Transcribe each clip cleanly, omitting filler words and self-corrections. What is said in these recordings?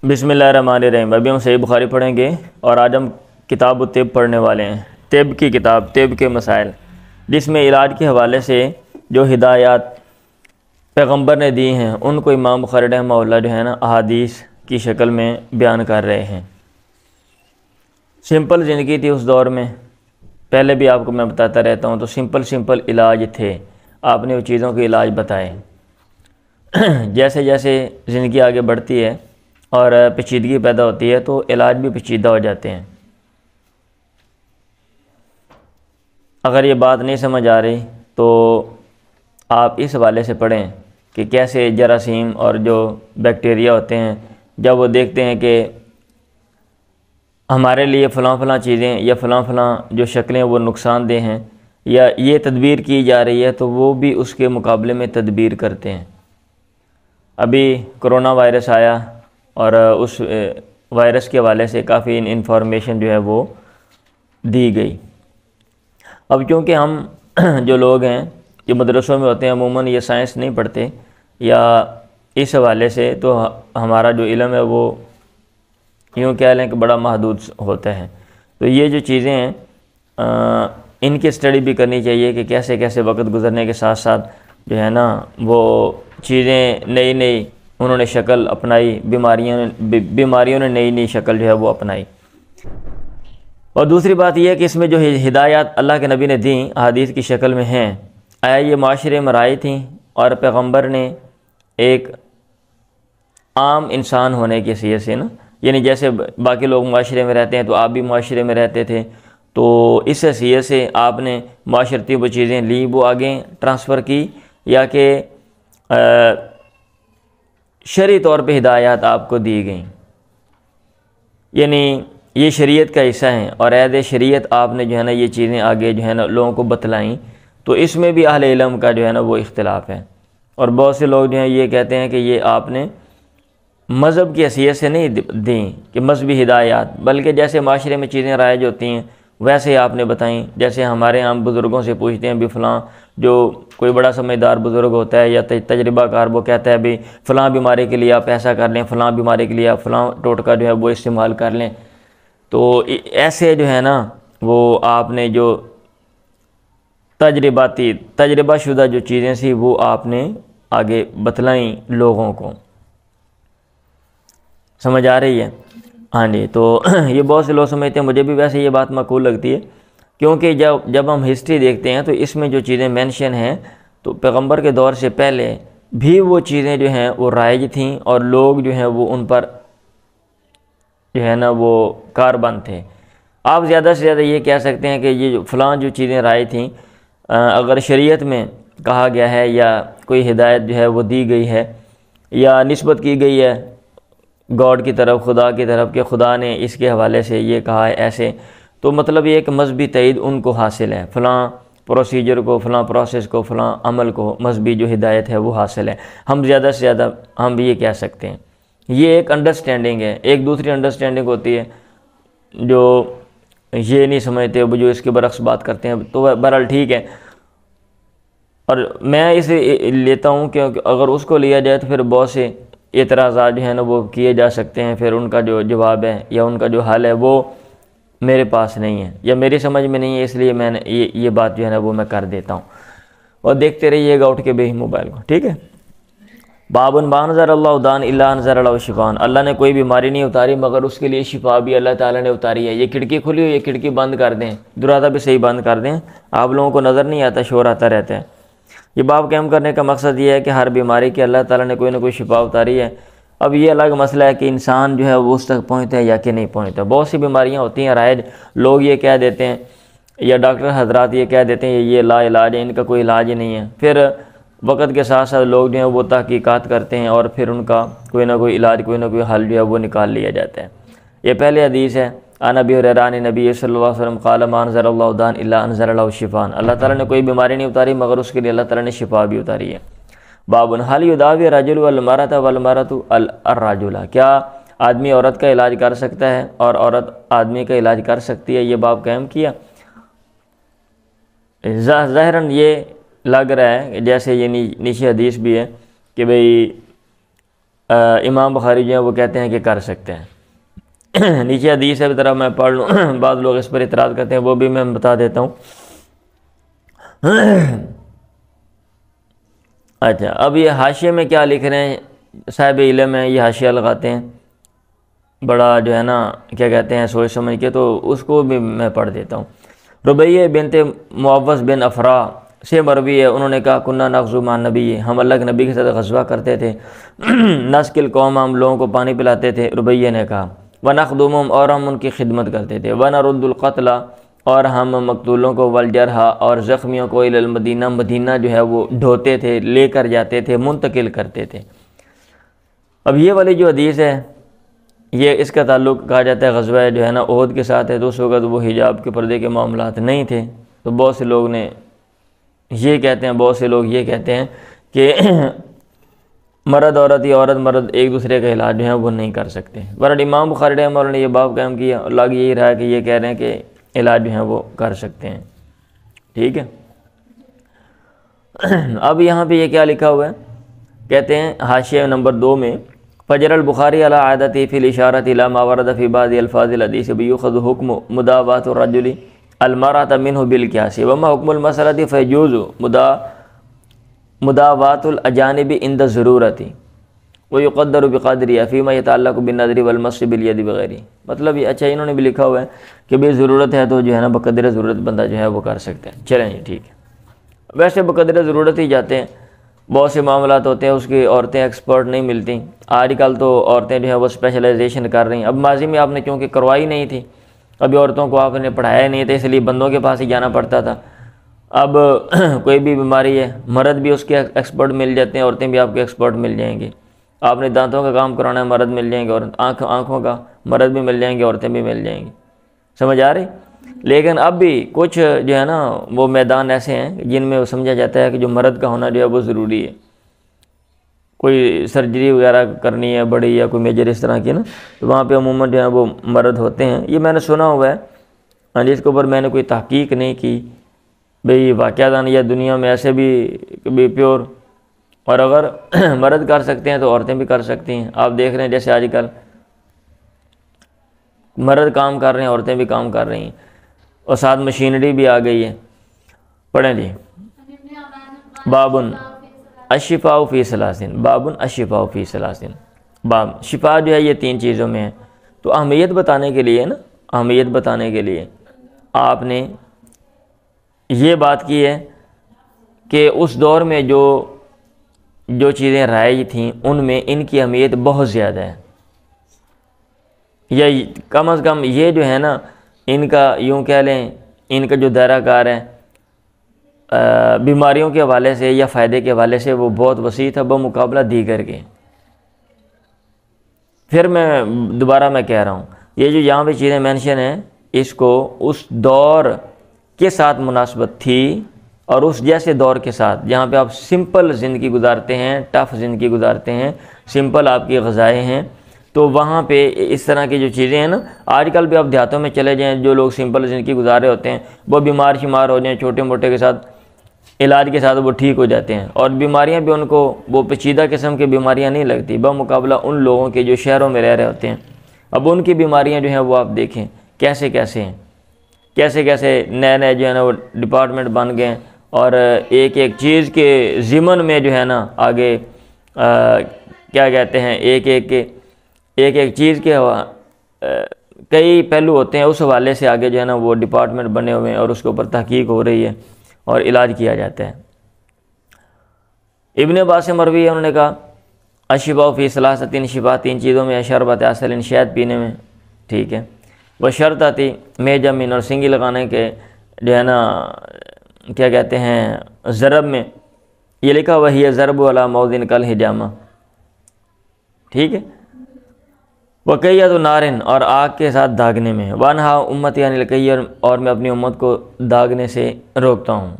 بسم اللہ الرحمن الرحیم۔ ابھی ہم صحیح بخاری پڑھیں گے اور آج ہم کتاب الطب پڑھنے والے ہیں، طب کی کتاب، طب کے مسائل، جس میں علاج کے حوالے سے جو ہدایات پیغمبر نے دی ہیں ان کو امام بخاری رحمہ اللہ جو ہے نا احادیث کی شکل میں بیان کر رہے ہیں۔ سمپل زندگی تھی اس دور میں، پہلے بھی آپ کو میں بتاتا رہتا ہوں، تو سمپل علاج تھے، آپ نے وہ چیزوں کے علاج بتائے۔ جیسے جیسے زندگی آگے بڑھتی ہے اور پیچیدگی پیدا ہوتی ہے تو علاج بھی پیچیدہ ہو جاتے ہیں۔ اگر یہ بات نہیں سمجھ آ رہی تو آپ اس حوالے سے پڑھیں کہ کیسے جراثیم اور جو بیکٹیریا ہوتے ہیں جب وہ دیکھتے ہیں کہ ہمارے لیے فلاں چیزیں یا فلاں جو شکلیں وہ نقصان دہ ہیں یا یہ تدبیر کی جا رہی ہے تو وہ بھی اس کے مقابلے میں تدبیر کرتے ہیں۔ ابھی کرونا وائرس آیا اور اس وائرس کے حوالے سے کافی انفارمیشن جو ہے وہ دی گئی۔ اب کیونکہ ہم جو لوگ ہیں جو مدرسوں میں ہوتے ہیں عموماً یہ سائنس نہیں پڑھتے یا اس حوالے سے، تو ہمارا جو علم ہے وہ یوں کہہ لیں کہ بڑا محدود ہوتا ہے۔ تو یہ جو چیزیں ہیں ان کی اسٹڈی بھی کرنی چاہیے کہ کیسے کیسے وقت گزرنے کے ساتھ ساتھ جو ہے نا وہ چیزیں نئی انہوں نے شکل اپنائی، بیماریوں نے نئی شکل جو ہے وہ اپنائی۔ اور دوسری بات یہ ہے کہ اس میں جو ہدایات اللہ کے نبی نے دیں احادیث کی شکل میں ہیں، آیا یہ معاشرے میں رائج تھیں اور پیغمبر نے ایک عام انسان ہونے کی حیثیت سے نا، یعنی جیسے باقی لوگ معاشرے میں رہتے ہیں تو آپ بھی معاشرے میں رہتے تھے، تو اس حیثیت سے آپ نے معاشرتی وہ چیزیں لیں، وہ آگے ٹرانسفر کی، یا کہ شرعی طور پہ ہدایات آپ کو دی گئیں، یعنی یہ شریعت کا حصہ ہیں اور عہد شریعت آپ نے جو ہے نا یہ چیزیں آگے جو ہے نا لوگوں کو بتلائیں۔ تو اس میں بھی اہل علم کا جو ہے نا وہ اختلاف ہے، اور بہت سے لوگ جو ہیں یہ کہتے ہیں کہ یہ آپ نے مذہب کی حیثیت سے نہیں دیں کہ مذہبی ہدایات، بلکہ جیسے معاشرے میں چیزیں رائج ہوتی ہیں ویسے آپ نے بتائیں۔ جیسے ہمارے ہم بزرگوں سے پوچھتے ہیں بھی فلاں جو کوئی بڑا سمجھدار بزرگ ہوتا ہے یا تجربہ کار، وہ کہتا ہے بھی فلاں بیماری کے لیے آپ ایسا کر لیں، فلاں بیماری کے لیے آپ فلاں ٹوٹکا جو ہے وہ استعمال کر لیں۔ تو ایسے جو ہے نا وہ آپ نے جو تجربہ شدہ جو چیزیں تھیں وہ آپ نے آگے بتلائیں لوگوں کو۔ سمجھ آ رہی ہے؟ ہاں جی، تو یہ بہت سے لوگ سمجھتے ہیں، مجھے بھی ویسے یہ بات معقول لگتی ہے، کیونکہ جب ہم ہسٹری دیکھتے ہیں تو اس میں جو چیزیں مینشن ہیں تو پیغمبر کے دور سے پہلے بھی وہ چیزیں جو ہیں وہ رائج تھیں اور لوگ جو ہیں وہ ان پر جو ہے نا وہ کاربند تھے۔ آپ زیادہ سے زیادہ یہ کہہ سکتے ہیں کہ یہ جو فلاں جو چیزیں رائج تھیں، اگر شریعت میں کہا گیا ہے یا کوئی ہدایت جو ہے وہ دی گئی ہے یا نسبت کی گئی ہے گاڈ کی طرف، خدا کی طرف، کہ خدا نے اس کے حوالے سے یہ کہا ہے ایسے، تو مطلب یہ کہ مذہبی تائید ان کو حاصل ہے، فلاں پروسیجر کو، فلاں پروسیس کو، فلاں عمل کو مذہبی جو ہدایت ہے وہ حاصل ہے۔ ہم زیادہ سے زیادہ ہم بھی یہ کہہ سکتے ہیں۔ یہ ایک انڈرسٹینڈنگ ہے۔ ایک دوسری انڈرسٹینڈنگ ہوتی ہے جو یہ نہیں سمجھتے، وہ جو اس کے برعکس بات کرتے ہیں، تو بہرحال ٹھیک ہے۔ اور میں اسے لیتا ہوں کہ اگر اس کو لیا جائے تو پھر بہت سے اعتراضات جو ہیں نا وہ کیے جا سکتے ہیں، پھر ان کا جو جواب ہے یا ان کا جو حل ہے وہ میرے پاس نہیں ہے یا میری سمجھ میں نہیں ہے، اس لیے میں نے یہ بات جو ہے نا وہ میں کر دیتا ہوں۔ اور دیکھتے رہیے گا اٹھ کے بھی موبائل کو، ٹھیک ہے؟ بابن ما انزل اللہ داء الا انزل له شفاء، اللہ نے کوئی بیماری نہیں اتاری مگر اس کے لیے شفا بھی اللہ تعالیٰ نے اتاری ہے۔ یہ کھڑکی کھلی ہوئی، یہ کھڑکی بند کر دیں، دروازہ بھی صحیح بند کر دیں، آپ لوگوں کو نظر نہیں آتا، شور آتا رہتا ہے۔ یہ باب قائم کرنے کا مقصد یہ ہے کہ ہر بیماری کی اللہ تعالیٰ نے کوئی نہ کوئی شفا اتاری ہے۔ اب یہ الگ مسئلہ ہے کہ انسان جو ہے وہ اس تک پہنچتا ہے یا کہ نہیں پہنچتا۔ بہت سی بیماریاں ہوتی ہیں رائج، لوگ یہ کہہ دیتے ہیں یا ڈاکٹر حضرات یہ کہہ دیتے ہیں یہ لا علاج ہے، ان کا کوئی علاج ہی نہیں ہے۔ پھر وقت کے ساتھ ساتھ لوگ جو ہیں وہ تحقیقات کرتے ہیں اور پھر ان کا کوئی نہ کوئی علاج، کوئی نہ کوئی حل جو ہے وہ نکال لیا جاتا ہے۔ یہ پہلے حدیث ہے، عن ابی ہریرہ عن نبی صلی اللہ علیہ وسلم قال ما انزل اللہ داء الا انزل له شفاء، اللہ تعالیٰ نے کوئی بیماری نہیں اتاری مگر اس کے لیے اللہ تعالیٰ نے شفا بھی اتاری ہے۔ باب هل يداوي الرجل والمرأة والمرأة الرجل، کیا آدمی عورت کا علاج کر سکتا ہے اور عورت آدمی کا علاج کر سکتی ہے؟ یہ باب قائم کیا۔ ظاہراً یہ لگ رہا ہے جیسے یہ نیچے حدیث بھی ہے کہ بھئی امام بخاری جو ہے وہ کہتے ہیں کہ کر سکتے ہیں۔ نیچے حدیث ہے طرح میں پڑھ لوں، بعض لوگ اس پر اعتراض کرتے ہیں، وہ بھی میں بتا دیتا ہوں۔ اچھا، اب یہ حاشیے میں کیا لکھ رہے ہیں، صاحب علم ہیں یہ حاشیہ لگاتے ہیں بڑا جو ہے نا کیا کہتے ہیں سوچ سمجھ کے، تو اس کو بھی میں پڑھ دیتا ہوں۔ ربیہ بنت معوذ بن افرا سے مروی ہے، انہوں نے کہا کنہ نغزو مع النبی، ہم اللہ کے نبی کے ساتھ غزوہ کرتے تھے، نسقل قوم، ہم لوگوں کو پانی پلاتے تھے، ربیہ نے کہا، ونخدمہم، اور ہم ان کی خدمت کرتے تھے، ونرد القتل، اور ہم مقتولوں کو، والجرحى، اور زخمیوں کو، الی المدینہ، مدینہ جو ہے وہ ڈھوتے تھے، لے کر جاتے تھے، منتقل کرتے تھے۔ اب یہ والی جو حدیث ہے یہ اس کا تعلق کہا جاتا ہے غزوہ جو ہے نا احد کے ساتھ ہے، تو اس وقت وہ حجاب کے پردے کے معاملات نہیں تھے، تو بہت سے لوگ نے یہ کہتے ہیں، بہت سے لوگ یہ کہتے ہیں کہ مرد عورت یا عورت مرد ایک دوسرے کا علاج جو ہے وہ نہیں کر سکتے۔ بہرحال امام بخاری رحمہ اللہ نے یہ باب قائم کیا، اور لگ یہی رہا ہے کہ یہ کہہ رہے ہیں کہ علاج جو ہے وہ کر سکتے ہیں، ٹھیک ہے۔ اب یہاں پہ یہ کیا لکھا ہوا ہے، کہتے ہیں حاشیہ نمبر 2 میں، فجر البخاری علی عادتی فی الاشارۃ الی ما ورد فی بعض الفاظ الحدیث بیؤخذ حکم مداوات الرجل المرأة منه بالقیاس، وما حکم المسألۃ فیجوز مداوات الاجانب عند الضرورۃ ویقدر بقدرها فیما یتعلق بالنظر والمس بالید وغیرہ۔ مطلب یہ اچھا انہوں نے بھی لکھا ہوا ہے کہ بھئی ضرورت ہے تو جو ہے نا بقدر ضرورت بندہ جو ہے وہ کر سکتا ہے۔ چلیں جی ٹھیک ہے، ویسے بقدر ضرورت ہی جاتے ہیں، بہت سے معاملات ہوتے ہیں اس کی عورتیں ایکسپرٹ نہیں ملتی، آج کل تو عورتیں جو ہیں وہ اسپیشلائزیشن کر رہی ہیں، اب ماضی میں آپ نے چونکہ کروائی نہیں تھی، ابھی عورتوں کو آپ نے پڑھایا نہیں تھا، اس لیے بندوں کے پاس ہی جانا پڑتا تھا۔ اب کوئی بھی بیماری ہے، مرد بھی اس کے ایکسپرٹ مل جاتے ہیں، عورتیں بھی آپ کے ایکسپرٹ مل جائیں گی، آپ نے دانتوں کا کام کرانا ہے مرد مل جائیں گے، اور آنکھوں کا مرد بھی مل جائیں گے، عورتیں بھی مل جائیں گی، سمجھ آ رہی؟ لیکن اب بھی کچھ جو ہے نا وہ میدان ایسے ہیں جن میں وہ سمجھا جاتا ہے کہ جو مرد کا ہونا جو ہے وہ ضروری ہے، کوئی سرجری وغیرہ کرنی ہے بڑی یا کوئی میجر اس طرح کی نا، تو وہاں پہ عموماً جو ہے وہ مرد ہوتے ہیں، یہ میں نے سنا ہوا ہے، جس کے اوپر میں نے کوئی تحقیق نہیں کی بھئی واقعہ یا دنیا میں ایسے بھی پیور، اور اگر مرد کر سکتے ہیں تو عورتیں بھی کر سکتی ہیں۔ آپ دیکھ رہے ہیں جیسے آج کل مرد کام کر رہے ہیں، عورتیں بھی کام کر رہی ہیں، اور ساتھ مشینری بھی آ گئی ہے۔ پڑھیں جی، بابن الشفاء فی ثلاثین، بابن الشفاء فی ثلاثین، باب شفا جو ہے یہ 3 چیزوں میں ہے، تو اہمیت بتانے کے لیے نا، اہمیت بتانے کے لیے آپ نے یہ بات کی ہے کہ اس دور میں جو چیزیں رائج تھیں ان میں ان کی اہمیت بہت زیادہ ہے، یا کم از کم یہ جو ہے نا ان کا یوں کہہ لیں ان کا جو دائرہ کار ہے بیماریوں کے حوالے سے یا فائدے کے حوالے سے وہ بہت وسیع تھا بمقابلہ دیگر کے۔ پھر میں دوبارہ میں کہہ رہا ہوں، یہ جو یہاں پہ چیزیں مینشن ہیں اس کو اس دور کے ساتھ مناسبت تھی، اور اس جیسے دور کے ساتھ جہاں پہ آپ سمپل زندگی گزارتے ہیں، ٹف زندگی گزارتے ہیں، سمپل آپ کی غذائیں ہیں، تو وہاں پہ اس طرح کی جو چیزیں ہیں نا، آج کل بھی آپ دیہاتوں میں چلے جائیں، جو لوگ سمپل زندگی گزار رہے ہوتے ہیں وہ بیمار شمار ہو جائیں چھوٹے موٹے کے ساتھ، علاج کے ساتھ وہ ٹھیک ہو جاتے ہیں، اور بیماریاں بھی ان کو وہ پیچیدہ قسم کی بیماریاں نہیں لگتی بمقابلہ ان لوگوں کے جو شہروں میں رہ رہے ہوتے ہیں۔ اب ان کی بیماریاں جو ہیں وہ آپ دیکھیں کیسے کیسے ہیں، کیسے کیسے نئے نئے جو ہے نا وہ ڈپارٹمنٹ بن گئے ہیں، اور ایک ایک چیز کے ضمن میں جو ہے نا آگے کیا کہتے ہیں ایک ایک چیز کے کئی پہلو ہوتے ہیں، اس حوالے سے آگے جو ہے نا وہ ڈپارٹمنٹ بنے ہوئے ہیں اور اس کے اوپر تحقیق ہو رہی ہے اور علاج کیا جاتا ہے۔ ابن عباس سے مروی ہے، انہوں نے کہا الشفاء فی ثلاثۃ، شفا 3 چیزوں میں، شربت عسل، شہد پینے میں، ٹھیک ہے، وہ شرط آتی میجمن، اور سنگی لگانے کے جو ہے نا کیا کہتے ہیں ضرب میں، یہ لکھا وہی ضرب علی موضع کالحجامہ، ٹھیک ہے، وقیۃ نارن، اور آگ کے ساتھ داغنے میں، وانہا امتی عن القی، اور میں اپنی امت کو داغنے سے روکتا ہوں۔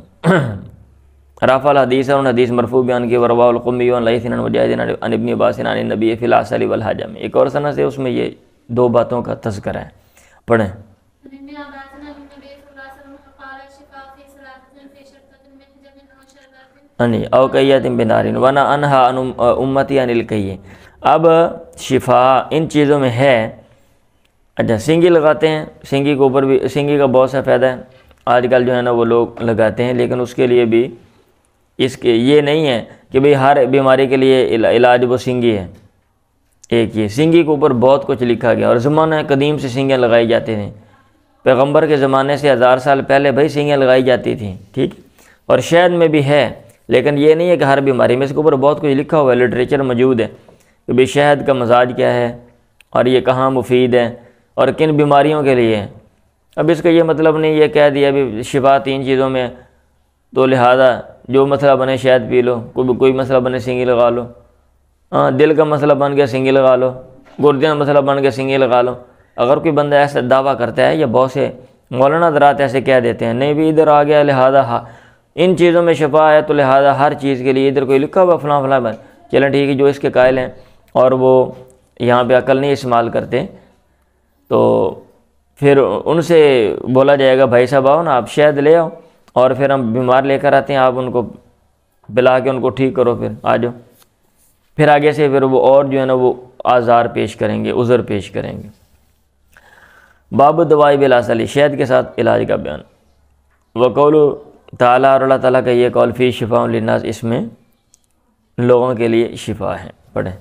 رفع الحدیث، اور حدیث مرفوع بیان کی، ورواہ القمی عن لیث عن مجاہد عن ابن عباس عن النبی فی العسل والحجم، ایک اور سند سے اس میں یہ 2 باتوں کا تذکرہ ہے، پڑھیں۔ او قیۃ بنار، وانا انہا عن امتی عن القی، اب شفا ان چیزوں میں ہے. اچھا سینگی لگاتے ہیں، سینگی کے اوپر بھی، سینگی کا بہت سا فائدہ ہے. آج کل جو ہے نا وہ لوگ لگاتے ہیں، لیکن اس کے لیے بھی اس کے یہ نہیں ہے کہ بھئی ہر بیماری کے لیے علاج وہ سینگی ہے. ایک یہ سینگی کے اوپر بہت کچھ لکھا گیا، اور زمانہ قدیم سے سینگیاں لگائی جاتی تھیں. پیغمبر کے زمانے سے 1000 سال پہلے بھائی سینگیاں لگائی جاتی تھیں. ٹھیک، اور شہد میں بھی ہے، لیکن یہ نہیں ہے کہ ہر بیماری میں. اس کے اوپر بہت کچھ لکھا ہوا ہے، لٹریچر موجود ہے کہ بھئی شہد کا مزاج کیا ہے اور یہ کہاں مفید ہے اور کن بیماریوں کے لیے ہے. اب اس کا یہ مطلب نہیں یہ کہہ دیا بھی شفا 3 چیزوں میں، تو لہذا جو مسئلہ بنے شہد پی لو، کوئی مسئلہ بنے سینگی لگا لو. دل کا مسئلہ بن گیا سینگی لگا لو، گردے کا مسئلہ بن گیا سینگی لگا لو. اگر کوئی بندہ ایسا دعویٰ کرتا ہے، یا بہت سے مولانا حضرات ایسے کہہ دیتے ہیں نہیں بھی ادھر آ گیا لہذا ان چیزوں میں شفا ہے، تو لہذا ہر چیز کے لیے ادھر کوئی لکھا ہوا فلاں فلاں بن. چلیں ٹھیک ہے، جو اس کے قائل ہیں اور وہ یہاں پہ عقل نہیں استعمال کرتے، تو پھر ان سے بولا جائے گا بھائی صاحب آؤ نا، آپ شہد لے آؤ، اور پھر ہم بیمار لے کر آتے ہیں، آپ ان کو پلا کے ان کو ٹھیک کرو، پھر آ جاؤ. پھر آگے سے پھر وہ اور جو ہے نا وہ آزار پیش کریں گے، عذر پیش کریں گے. باب دوائی بالعسل، شہد کے ساتھ علاج کا بیان. وقول تعالیٰ، اور اللہ تعالیٰ کا یہ قول، فی شفاء للناس، اس میں لوگوں کے لیے شفا ہے. پڑھیں.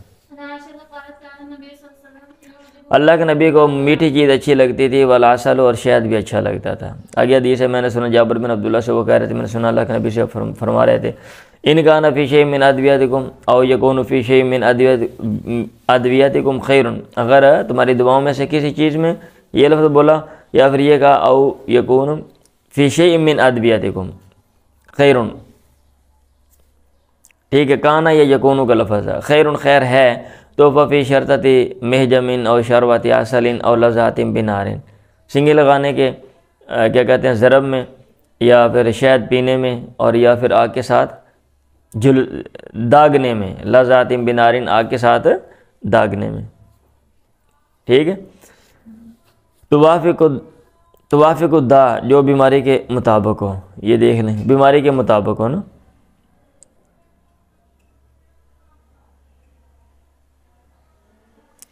اللہ کے نبی کو میٹھی چیز اچھی لگتی تھی، والعسل، اور شہد بھی اچھا لگتا تھا. آگے حدیث ہے، میں نے سنا جابر بن عبداللہ سے، وہ کہہ رہے تھے میں نے سنا اللہ کے نبی سے فرما رہے تھے، ان کان فی شیء من ادویاتکم او یکون فی شیء من ادویاتکم خیر، اگر تمہاری دواؤں میں سے کسی چیز میں، یہ لفظ بولا، یا پھر یہ کہا او یکون فی شیء من ادویاتکم خیر. ٹھیک ہے، کانا یا یکونو کا لفظ ہے، خیر خیر ہے، تو ففی شرطت محجم او شربت عسل او لذات بنار، سینگی لگانے کے کیا کہتے ہیں ضرب میں، یا پھر شہد پینے میں، اور یا پھر آگ کے ساتھ داغنے میں، لذات بنار، آگ کے ساتھ داغنے میں. ٹھیک ہے، توافق الدا، جو بیماری کے مطابق ہو. یہ دیکھ لیں، بیماری کے مطابق ہو نا.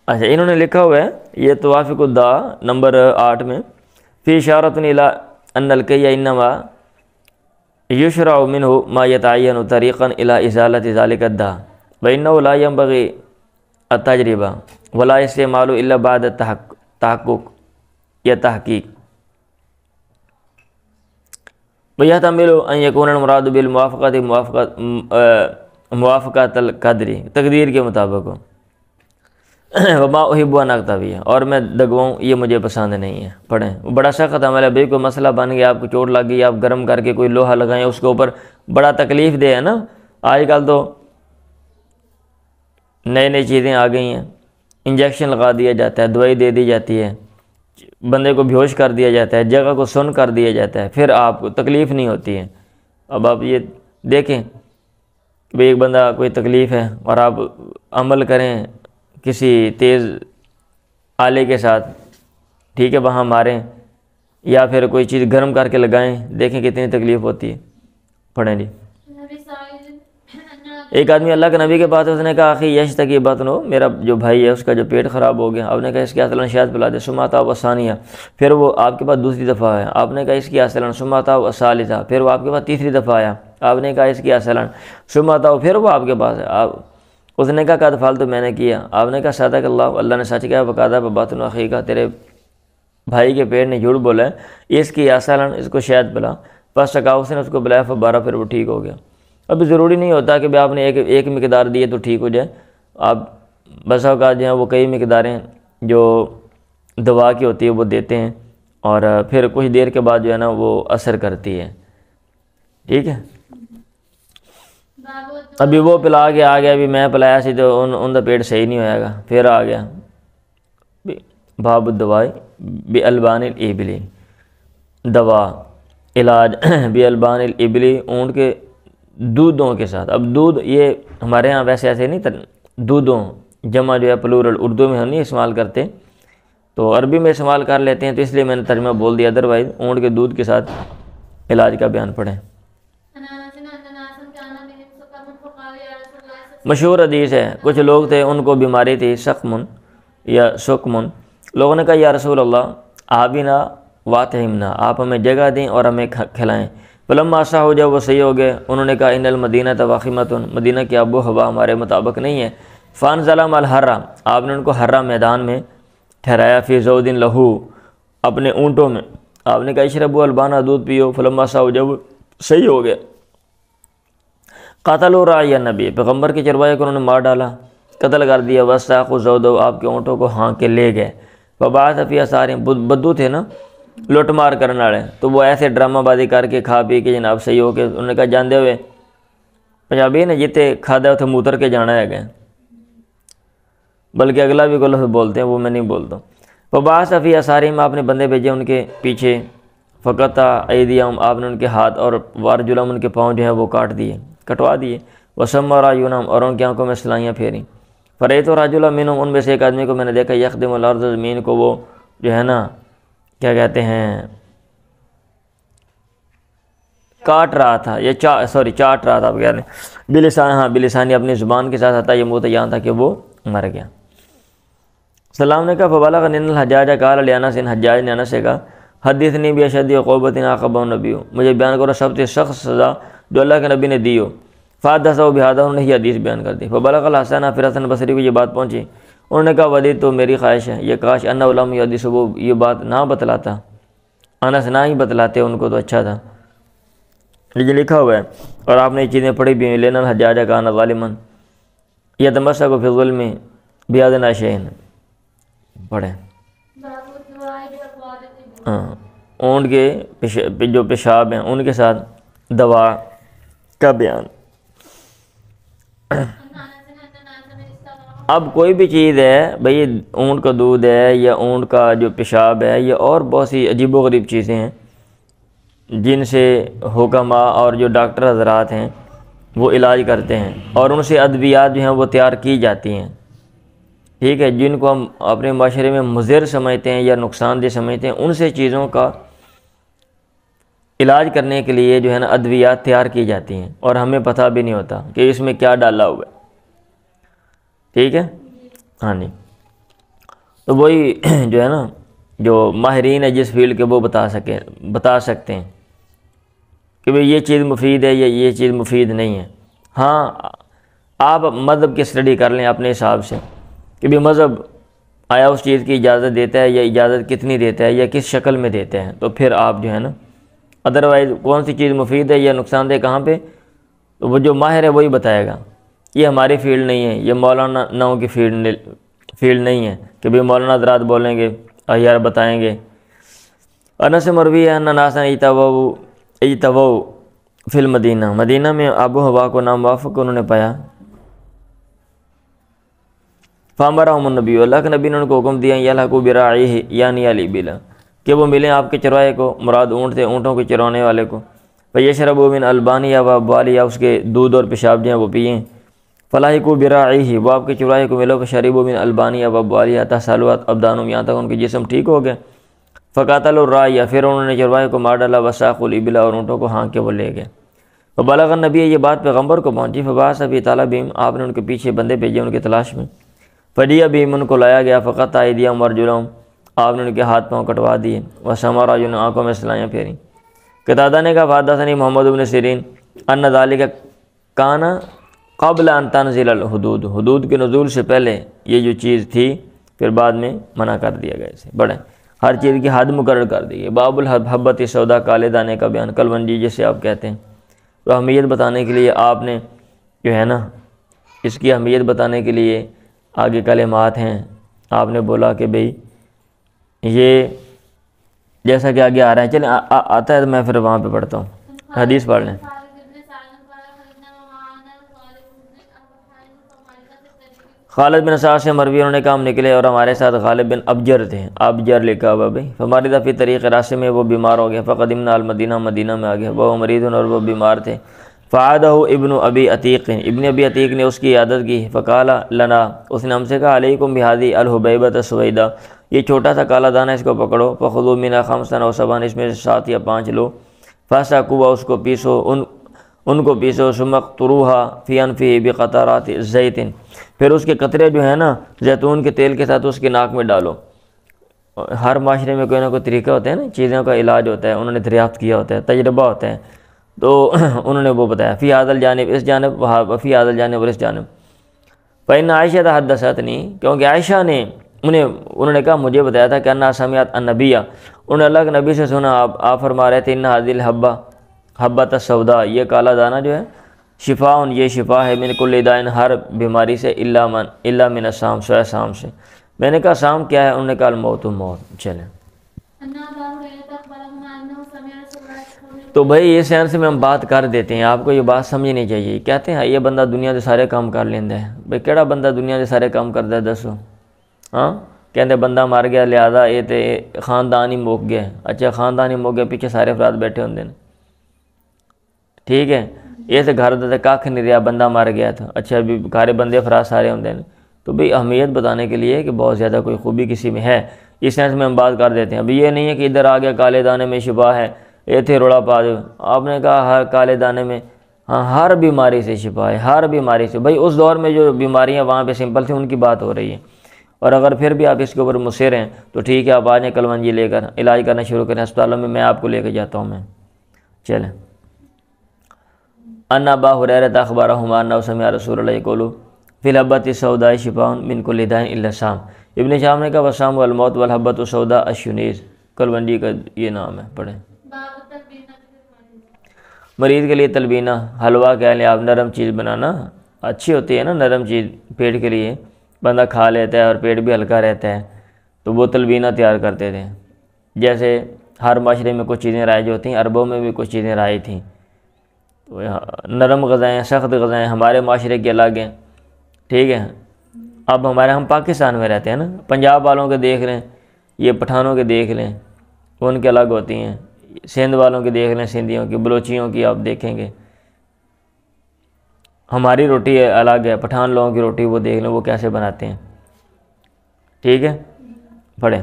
اچھا انہوں نے لکھا ہوا ہے یہ توافق الدا نمبر 8 میں، فی اشارۃ الی ان الکی انما یشرع منہ ما یتعین طریقا الی ازالۃ ذلک الداء وانہ لا ینبغی التجربہ ولا استعمال الا بعد تحقق یا تحقیق. ویحتمل ان یکون المراد بالموافقۃ موافقۃ القدر، تقدیر کے مطابق ہو. وما احب ان اقتوی، اور میں دگواؤں یہ مجھے پسند نہیں ہے. پڑھیں. وہ بڑا سخت عمل ہے بھائی، کوئی مسئلہ بن گیا، آپ کو چوٹ لگ گئی، آپ گرم کر کے کوئی لوہا لگائیں اس کے اوپر، بڑا تکلیف دہ ہے نا. آج کل تو نئی چیزیں آ گئی ہیں، انجیکشن لگا دیا جاتا ہے، دوائی دے دی جاتی ہے، بندے کو بیہوش کر دیا جاتا ہے، جگہ کو سن کر دیا جاتا ہے، پھر آپ کو تکلیف نہیں ہوتی ہے. اب آپ یہ دیکھیں کہ بھئی ایک بندہ کوئی تکلیف ہے اور آپ عمل کریں کسی تیز آلے کے ساتھ، ٹھیک ہے، وہاں ماریں، یا پھر کوئی چیز گرم کر کے لگائیں، دیکھیں کتنی تکلیف ہوتی ہے. پڑھیں جی. ایک آدمی اللہ کے نبی کے پاس، اس نے کہا اخی یشتکی بطنہ، میرا جو بھائی ہے اس کا جو پیٹ خراب ہو گیا. آپ نے کہا اس کی اصلاً شہد پلا دے. سماتا و ثانیہ، پھر وہ آپ کے پاس دوسری دفعہ آیا. آپ نے کہا اس کی اصلاً سماتا و ثالثہ، پھر وہ آپ کے پاس تیسری دفعہ آیا. آپ نے کہا اس کی اصلاً سماتا، پھر وہ آپ کے پاس ہے. اس نے کہا قد فعلت، میں نے کیا. آپ نے کہا صدق اللہ، اللہ نے سچ کہا. وقذب بطن اخیک، تیرے بھائی کے پیٹ نے جھوٹ بولا ہے. اس کی اصلاً، اس کو شہد پلا. پس سکا، اس نے اس کو بلایا، فبارہ، پھر وہ ٹھیک ہو گیا. اب ضروری نہیں ہوتا کہ آپ نے ایک مقدار دیے تو ٹھیک ہو جائے. آپ بسا اوقات جو ہیں وہ کئی مقداریں جو دوا کی ہوتی ہے وہ دیتے ہیں، اور پھر کچھ دیر کے بعد جو ہے نا وہ اثر کرتی ہے. ٹھیک ہے. ابھی وہ پلا کے آ گیا، ابھی میں پلایا سی تو ان کا پیٹ صحیح نہیں ہوئے گا، پھر آ گیا. باب الدوائی بالبان الابلی، دوا علاج بالبان الابلی، اونٹ کے دودھوں کے ساتھ. اب دودھ یہ ہمارے ہاں ویسے ایسے نہیں، دودھوں جمع جو ہے پلورل اردو میں ہم نہیں استعمال کرتے، تو عربی میں استعمال کر لیتے ہیں، تو اس لیے میں نے ترجمہ بول دیا. ادروائز اونٹ کے دودھ کے ساتھ علاج کا بیان پڑھیں. مشہور حدیث ہے، کچھ لوگ تھے ان کو بیماری تھی سقمن یا سکمن، لوگوں نے کہا یا رسول اللہ آبینا واتہمنا، آپ ہمیں جگہ دیں اور ہمیں کھلائیں۔ فلما اصحوا، جب وہ صحیح ہو گئے، انہوں نے کہا ان المدینہ واخمۃ، مدینہ کی آب و ہوا ہمارے مطابق نہیں ہے۔ فانزل مع الحرہ، آپ نے ان کو حرہ میدان میں ٹھہرایا، فی زود لہو، اپنے اونٹوں میں، آپ نے کہا اشربوا البانا، دودھ پیو۔ فلما اصحوا، جب صحیح ہو گئے، قاتلوا راعی النبی، پیغمبر کے چرواہے کو انہوں نے مار ڈالا، قتل کر دیا۔ واستاقوا زودہ، آپ کے اونٹوں کو ہانک کے لے گئے۔ فبعث فی اثارہم، بدو تھے نا لوٹ مار کرنے والے، تو وہ ایسے ڈرامہ بازی کر کے کھا پی کے جناب صحیح ہو کے انہوں نے کہا جاندے ہوئے پنجابی نے جتے کھادا اتنے موتر کے جانا ہے گئے، بلکہ اگلا بھی کوئی لفظ بولتے ہیں وہ میں نہیں بولتا۔ فبعث فی اثارہم، آپ نے بندے بھیجے ان کے پیچھے، فقطع ایدیہم، آپ نے ان کے ہاتھ اور وارجلہم، ان کے پاؤں جو ہے وہ کاٹ دیے، کٹوا دیے۔ وسمر اعینہم، اور ان کی آنکھوں میں سلائیاں پھیریں۔ فریت رجلا منہم، ان میں سے ایک آدمی کو میں نے دیکھا، یخدم الارض، زمین کو وہ جو ہے نا کیا کہتے ہیں کاٹ رہا تھا، یا چاٹ رہا تھا، آپ کہہ رہے ہیں بلسان، ہاں بلسانی، اپنی زبان کے ساتھ، حتیٰ یموت، یہاں تھا کہ وہ مر گیا۔ سلام نے کہا فبلغ ان الحجاج قال لانس، حجاج نے انس سے کہا حدثنی باشد عقوبۃ عاقبہ النبی، مجھے بیان کرو سب سے سخت سزا جو اللہ کے نبی نے دی ہو۔ فحدثہ بہذا، انہوں نے یہ حدیث بیان کر دی۔ فبلغ الحسن، پھر حسن بصری کو یہ بات پہنچی، انہوں نے کہا ودیت، تو میری خواہش ہے، یہ کاش انہ لم یحدث، وہ یہ بات نہ بتلاتا، انس نہ ہی بتلاتے ان کو تو اچھا تھا۔ یہ لکھا ہوا ہے اور آپ نے یہ چیزیں پڑھی بھی ہیں، لین الحجاج کان ظالما یتمسک فی الظلم بادنی شیء، پڑھیں ہاں، اونٹ کے جو پیشاب ہیں ان کے ساتھ دوا کا بیان۔ اب کوئی بھی چیز ہے بھئی، اونٹ کا دودھ ہے یا اونٹ کا جو پیشاب ہے، یا اور بہت سی عجیب و غریب چیزیں ہیں جن سے حکماء اور جو ڈاکٹر حضرات ہیں وہ علاج کرتے ہیں، اور ان سے ادویات جو ہیں وہ تیار کی جاتی ہیں، ٹھیک ہے، جن کو ہم اپنے معاشرے میں مضر سمجھتے ہیں یا نقصان دہ سمجھتے ہیں، ان سے چیزوں کا علاج کرنے کے لیے جو ہے نا ادویات تیار کی جاتی ہیں، اور ہمیں پتہ بھی نہیں ہوتا کہ اس میں کیا ڈالا ہوا ہے، ٹھیک ہے، ہاں جی۔ تو وہی جو ہے نا جو ماہرین ہے جس فیلڈ کے، وہ بتا سکتے ہیں کہ بھئی یہ چیز مفید ہے یا یہ چیز مفید نہیں ہے۔ ہاں آپ مذہب کی اسٹڈی کر لیں اپنے حساب سے کہ بھی مذہب آیا اس چیز کی اجازت دیتا ہے، یا اجازت کتنی دیتا ہے، یا کس شکل میں دیتا ہے، تو پھر آپ جو ہے نا، ادروائز کون سی چیز مفید ہے یا نقصان دہ کہاں پہ، تو وہ جو ماہر ہے وہی بتائے گا۔ یہ ہماری فیلڈ نہیں ہے، یہ مولانا ناؤں کی فیلڈ نہیں ہے کہ بھئی مولانا حضرات بولیں گے یار بتائیں گے۔ انس مروی ہے ان ناسا اجتووا فی المدینہ، مدینہ میں آب و ہوا کو ناموافق انہوں نے پایا۔ فامرہم النبی، اللہ کے نبی نے ان کو حکم دیا یلحقوا براعیہ یعنی الابل، کہ وہ ملیں آپ کے چرواہے کو، مراد اونٹ تھے، اونٹوں کے چرانے والے کو۔ فیشربوا من البانیہ و ابوالیہ، اس کے دودھ اور پیشاب جو ہیں وہ پئیں۔ فلاحقوا براعیہ، وہ آپ کے چرواہے کو ملو، فشربوا من البانیہ و ابوالیہ حتی سلوت ابدانہم، یہاں تک ان کے جسم ٹھیک ہو گئے۔ فقاتلوا الراعیہ، پھر انہوں نے چرواہے کو مار ڈالا، وساقوا الابل، اور اونٹوں کو ہانک کے وہ لے گئے۔ فبلغ النبی، یہ بات پیغمبر کو پہنچی، فبعث فی طلبہم، آپ نے ان کے پیچھے بندے بھیجے ان کی تلاش میں۔ فجیء بہم، ان کو لایا گیا، فقطع ایدیہم وارجلہم، آپ نے ان کے ہاتھ پاؤں کٹوا دیے، وسمر اعینہم، آنکھوں میں سلائیاں پھیریں۔ قتادہ نے کہا فحدثنی محمد بن سیرین ان ذلک کان قبل ان تنزل الحدود، حدود کے نزول سے پہلے یہ جو چیز تھی، پھر بعد میں منع کر دیا گیا اسے، بڑے ہر چیز کی حد مقرر کر دی گئی۔ باب الحبۃ سودا، کالے دانے کا بیان، کلونجی جسے آپ کہتے ہیں۔ تو اہمیت بتانے کے لیے آپ نے جو ہے نا اس کی اہمیت بتانے کے لیے آگے کلمات ہیں، آپ نے بولا کہ بھئی یہ جیسا کہ آگے آ رہا ہے، چلیں آتا ہے تو میں پھر وہاں پہ پڑھتا ہوں، حدیث پڑھ لیں۔ خالد بن سعد سے مروی، انہوں نے کہا ہم نکلے اور ہمارے ساتھ غالب بن ابجر تھے، ابجر لکھا ہوا بھائی۔ ہماری دفعہ طریق راستے میں وہ بیمار ہو گیا، فقدمنا المدینہ، مدینہ میں آ گیا، وہ مریض اور وہ بیمار تھے۔ فعادہ ابن ابی عتیق، ابن ابی عتیق نے اس کی عادت کی، فقال لنا، اس نے ہم سے کہا علیکم بہذی الحبیبۃ السویدہ، یہ چھوٹا سا کالا دانہ اس کو پکڑو، فخذوا منها خمسا و سبعا، اس میں سے 7 یا 5 لو، فسقوا، اس کو پیسو، ان کو پیسو سمق تروحا فی انفی بقطرات زیت، پھر اس کے قطرے جو ہیں نا زیتون کے تیل کے ساتھ اس کے ناک میں ڈالو۔ ہر معاشرے میں کوئی نہ کوئی طریقہ ہوتا ہے نا، چیزوں کا علاج ہوتا ہے، انہوں نے دریافت کیا ہوتا ہے، تجربہ ہوتا ہے، تو انہوں نے وہ بتایا فی هذا الجانب، اس جانب، فی هذا الجانب، اور اس جانب۔ فإن عائشہ حدثتنی، کیونکہ عائشہ نے انہوں نے کہا مجھے بتایا تھا کہ انہا سمعت النبی، انہوں نے اللہ کے نبی سے سنا آپ فرما رہے تھے ان هذه الحبہ، حبۃ السوداء، یہ کالا دانہ جو ہے، شفاء، یہ شفا ہے، من کل داء، ہر بیماری سے، الا من السام، سوائے سام سے۔ میں نے کہا سام کیا ہے؟ انہوں نے کہا الموت، موت۔ چلیں تو بھائی یہ سائنس میں ہم بات کر دیتے ہیں، آپ کو یہ بات سمجھنی چاہیے۔ کہتے ہیں یہ بندہ دنیا دے سارے کام کر لیندہ ہے، بھئی کیڑا بندہ دنیا دے سارے کام کرتا ہے دسو؟ ہاں کہتے بندہ مر گیا لہذا یہ تے خاندان ہی موک گیا۔ اچھا خاندان ہی موک گیا، پیچھے سارے افراد بیٹھے ہوندے ہیں، ٹھیک ہے، یہ تے گھر دے کاکھ نہیں رہا، بندہ مر گیا تھا، اچھا بھی گھر بندے افراد سارے ہوندے ہیں، تو بھئی اہمیت بتانے کے لیے کہ بہت زیادہ کوئی خوبی کسی میں ہے، اس سینس میں ہم بات کر دیتے ہیں۔ ابھی یہ نہیں ہے کہ ادھر آ گیا کالے دانے میں شفا ہے، یہ تھے روڑا پا دو، آپ نے کہا ہر کالے دانے میں، ہاں ہر بیماری سے شفا ہے، ہر بیماری سے۔ بھائی اس دور میں جو بیماریاں وہاں پہ سمپل تھیں ان کی بات ہو رہی ہے، اور اگر پھر بھی آپ اس کے اوپر مصر ہیں تو ٹھیک ہے، آپ آ جائیں کلونجی لے کر علاج کرنا شروع کریں ہسپتالوں میں آپ کو لے کے جاتا ہوں میں۔ چلیں ان ابا ہریرہ اخبرہما انہ سمع رسول اللہ یقول فی الحبۃ السوداء شفاء من کل داء الا السام۔ ابن شام نے کہا والسام والموت والحبۃ السوداء الشنیز، کلونجی کا یہ نام ہے، پڑھیں۔ مریض کے لیے تلبینہ، حلوہ کہہ لیں آپ، نرم چیز بنانا اچھی ہوتی ہے نا، نرم چیز پیٹ کے لیے بندہ کھا لیتا ہے اور پیٹ بھی ہلکا رہتا ہے، تو وہ تلبینہ تیار کرتے تھے۔ جیسے ہر معاشرے میں کچھ چیزیں رائج ہوتی ہیں، عربوں میں بھی کچھ چیزیں رائج تھیں، تو نرم غذائیں، سخت غذائیں ہمارے معاشرے کی الگ ہیں، ٹھیک ہے۔ اب ہم پاکستان میں رہتے ہیں نا، پنجاب والوں کے دیکھ لیں، یہ پٹھانوں کے دیکھ لیں، ان کے الگ ہوتی ہیں، سندھ والوں کے دیکھ لیں، سندھیوں کی، بلوچیوں کی آپ دیکھیں گے، ہماری روٹی الگ ہے، پٹھان لوگوں کی روٹی وہ دیکھ لیں وہ کیسے بناتے ہیں، ٹھیک ہے، پڑھیں۔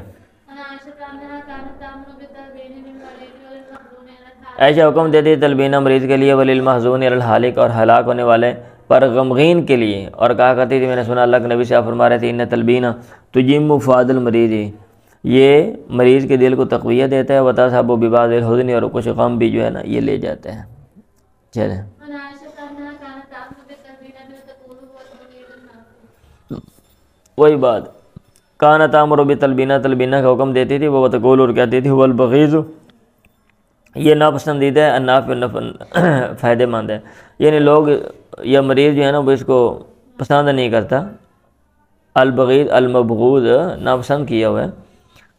ایسا حکم دیتی تلبینہ مریض کے لیے، وللمحزون علی الحالق، اور ہلاک ہونے والے پر غمگین کے لیے، اور کہا کرتی تھی میں نے سنا اللہ کے نبی سے آپ فرما رہے تھے ان تلبینہ تجم فؤاد المریض، یہ مریض کے دل کو تقویت دیتا ہے، وتذهب ببعض الحزن، اور کچھ غم بھی جو ہے نا یہ لے جاتا ہے۔ چلیں وہی بات، کانت تامر بتلبینہ، تلبینہ کا حکم دیتی تھی، وہ تقول، اور کہتی تھی، هو البغیض، یہ ناپسندیدہ ہے، النافع، فائدہ مند ہے، یعنی لوگ یا مریض جو ہے نا وہ اس کو پسند نہیں کرتا، البغیض المبغوض ناپسند کیا ہوا ہے،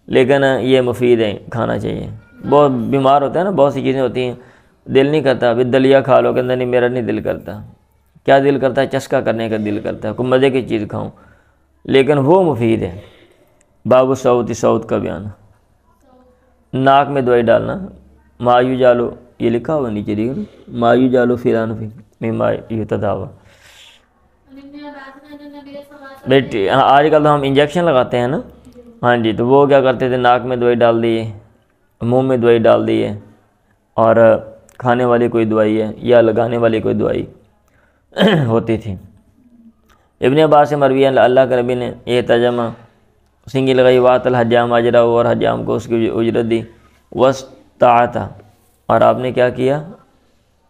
لیکن یہ مفید ہے، کھانا چاہیے۔ بہت بیمار ہوتا ہے نا، بہت سی چیزیں ہوتی ہیں دل نہیں کرتا، ابھی دلیا کھا لو، کہ نہیں میرا نہیں دل کرتا، کیا دل کرتا ہے؟ چسکا کرنے کا دل کرتا ہے، کوئی مزے کی چیز کھاؤں، لیکن وہ مفید ہے۔ باب الصوت، صوت کا بیان، ناک میں دوائی ڈالنا، مایو جالو، یہ لکھا ہوا نیچے دیکھ لو، مایو جالو فیران فی مما یتداوا۔ بیٹی آج کل تو ہم انجیکشن لگاتے ہیں نا، ہاں جی، تو وہ کیا کرتے تھے، ناک میں دوائی ڈال دیے، منہ میں دوائی ڈال دیے، اور کھانے والی کوئی دوائی ہے یا لگانے والی کوئی دوائی ہوتی تھی۔ ابن عباس سے مروی ہے اللہ کے نبی نے یہ ترجمہ سنگی لگائی، وات الحجام اجرا، اور حجام کو اس کی اجرت دی، وسطاعتا، اور آپ نے کیا کیا،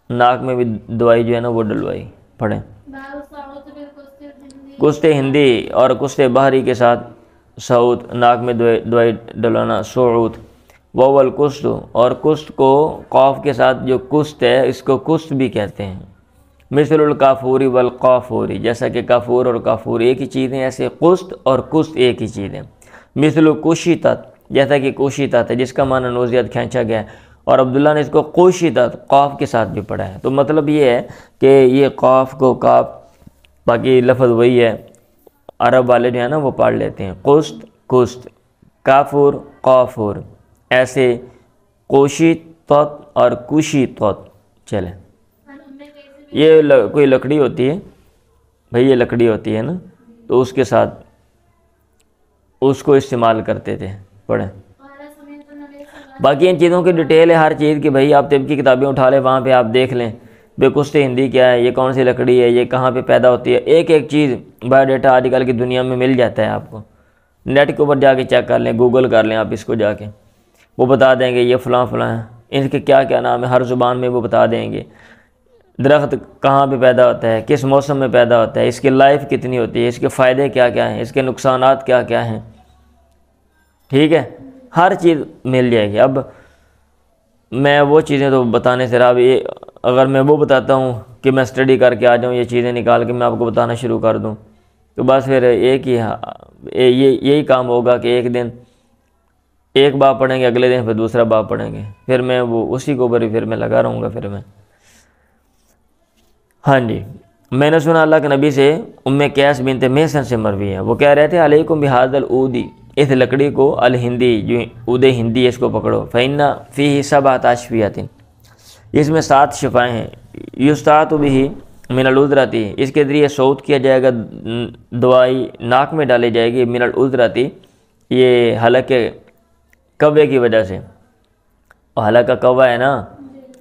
ناک میں بھی دوائی جو ہے نا وہ ڈلوائی۔ پڑھیں کشت ہندی اور کشت بحری کے ساتھ سعود، ناک میں دوائی ڈلوانا، سعود، وول کشت، اور کشت کو قاف کے ساتھ جو کشت ہے اس کو کشت بھی کہتے ہیں، مثل الکافوری والقافوری، جیسا کہ کافور اور کافور ایک ہی چیز ہیں، ایسے قسط اور کشت ایک ہی چیز ہے۔ مثل کوشیتت، جیسا کہ کوشیتت ہے جس کا معنی نوزیت کھینچا گیا ہے، اور عبداللہ نے اس کو کوشیتت قاف کے ساتھ بھی پڑھا ہے، تو مطلب یہ ہے کہ یہ قاف کو کاف، باقی لفظ وہی ہے، عرب والے جو ہیں نا وہ پڑھ لیتے ہیں، قسط کشت، کافور قافور، ایسے کوشیتت اور کوشیتت۔ چلیں یہ کوئی لکڑی ہوتی ہے بھئی، یہ لکڑی ہوتی ہے نا، تو اس کے ساتھ اس کو استعمال کرتے تھے۔ پڑھیں باقی ان چیزوں کی ڈیٹیل ہے ہر چیز کی، بھئی آپ طب کی کتابیں اٹھا لیں، وہاں پہ آپ دیکھ لیں بے کشت ہندی کیا ہے، یہ کون سی لکڑی ہے، یہ کہاں پہ پیدا ہوتی ہے، ایک ایک چیز بایو ڈیٹا آج کل کی دنیا میں مل جاتا ہے آپ کو. نیٹ کے اوپر جا کے چیک کر لیں، گوگل کر لیں آپ اس کو جا کے، وہ بتا دیں گے یہ فلاں فلاں ہیں، ان کے کیا کیا نام ہے، ہر زبان میں وہ بتا دیں گے. درخت کہاں پہ پیدا ہوتا ہے، کس موسم میں پیدا ہوتا ہے، اس کی لائف کتنی ہوتی ہے، اس کے فائدے کیا کیا ہیں، اس کے نقصانات کیا کیا ہیں. ٹھیک ہے، ہر چیز مل جائے گی. اب میں وہ چیزیں تو بتانے سے رہا، اگر میں وہ بتاتا ہوں کہ میں اسٹڈی کر کے آ جاؤں، یہ چیزیں نکال کے میں آپ کو بتانا شروع کر دوں، تو بس پھر ایک ہی یہی کام ہوگا کہ ایک دن ایک باب پڑھیں گے، اگلے دن پھر دوسرا باب پڑھیں گے، پھر میں وہ اسی کے اوپر ہی پھر میں لگا رہوں گا پھر میں. ہاں جی، میں نے سنا اللہ کے نبی سے ام قیس بنت محصن سے مروی ہے، وہ کہہ رہے تھے علیکم بہذا العود، اس لکڑی کو، الہندی جو عود ہندی ہے اس کو پکڑو، فإن فیہ سبعۃ اشفیۃ، اس میں 7 شفائیں ہیں. یستعاط بہ من العذرۃ، اس کے ذریعے صعود کیا جائے گا، دوائی ناک میں ڈالی جائے گی، من العذرۃ یہ حلق کوے کی وجہ سے، حلق کا کوہ ہے نا،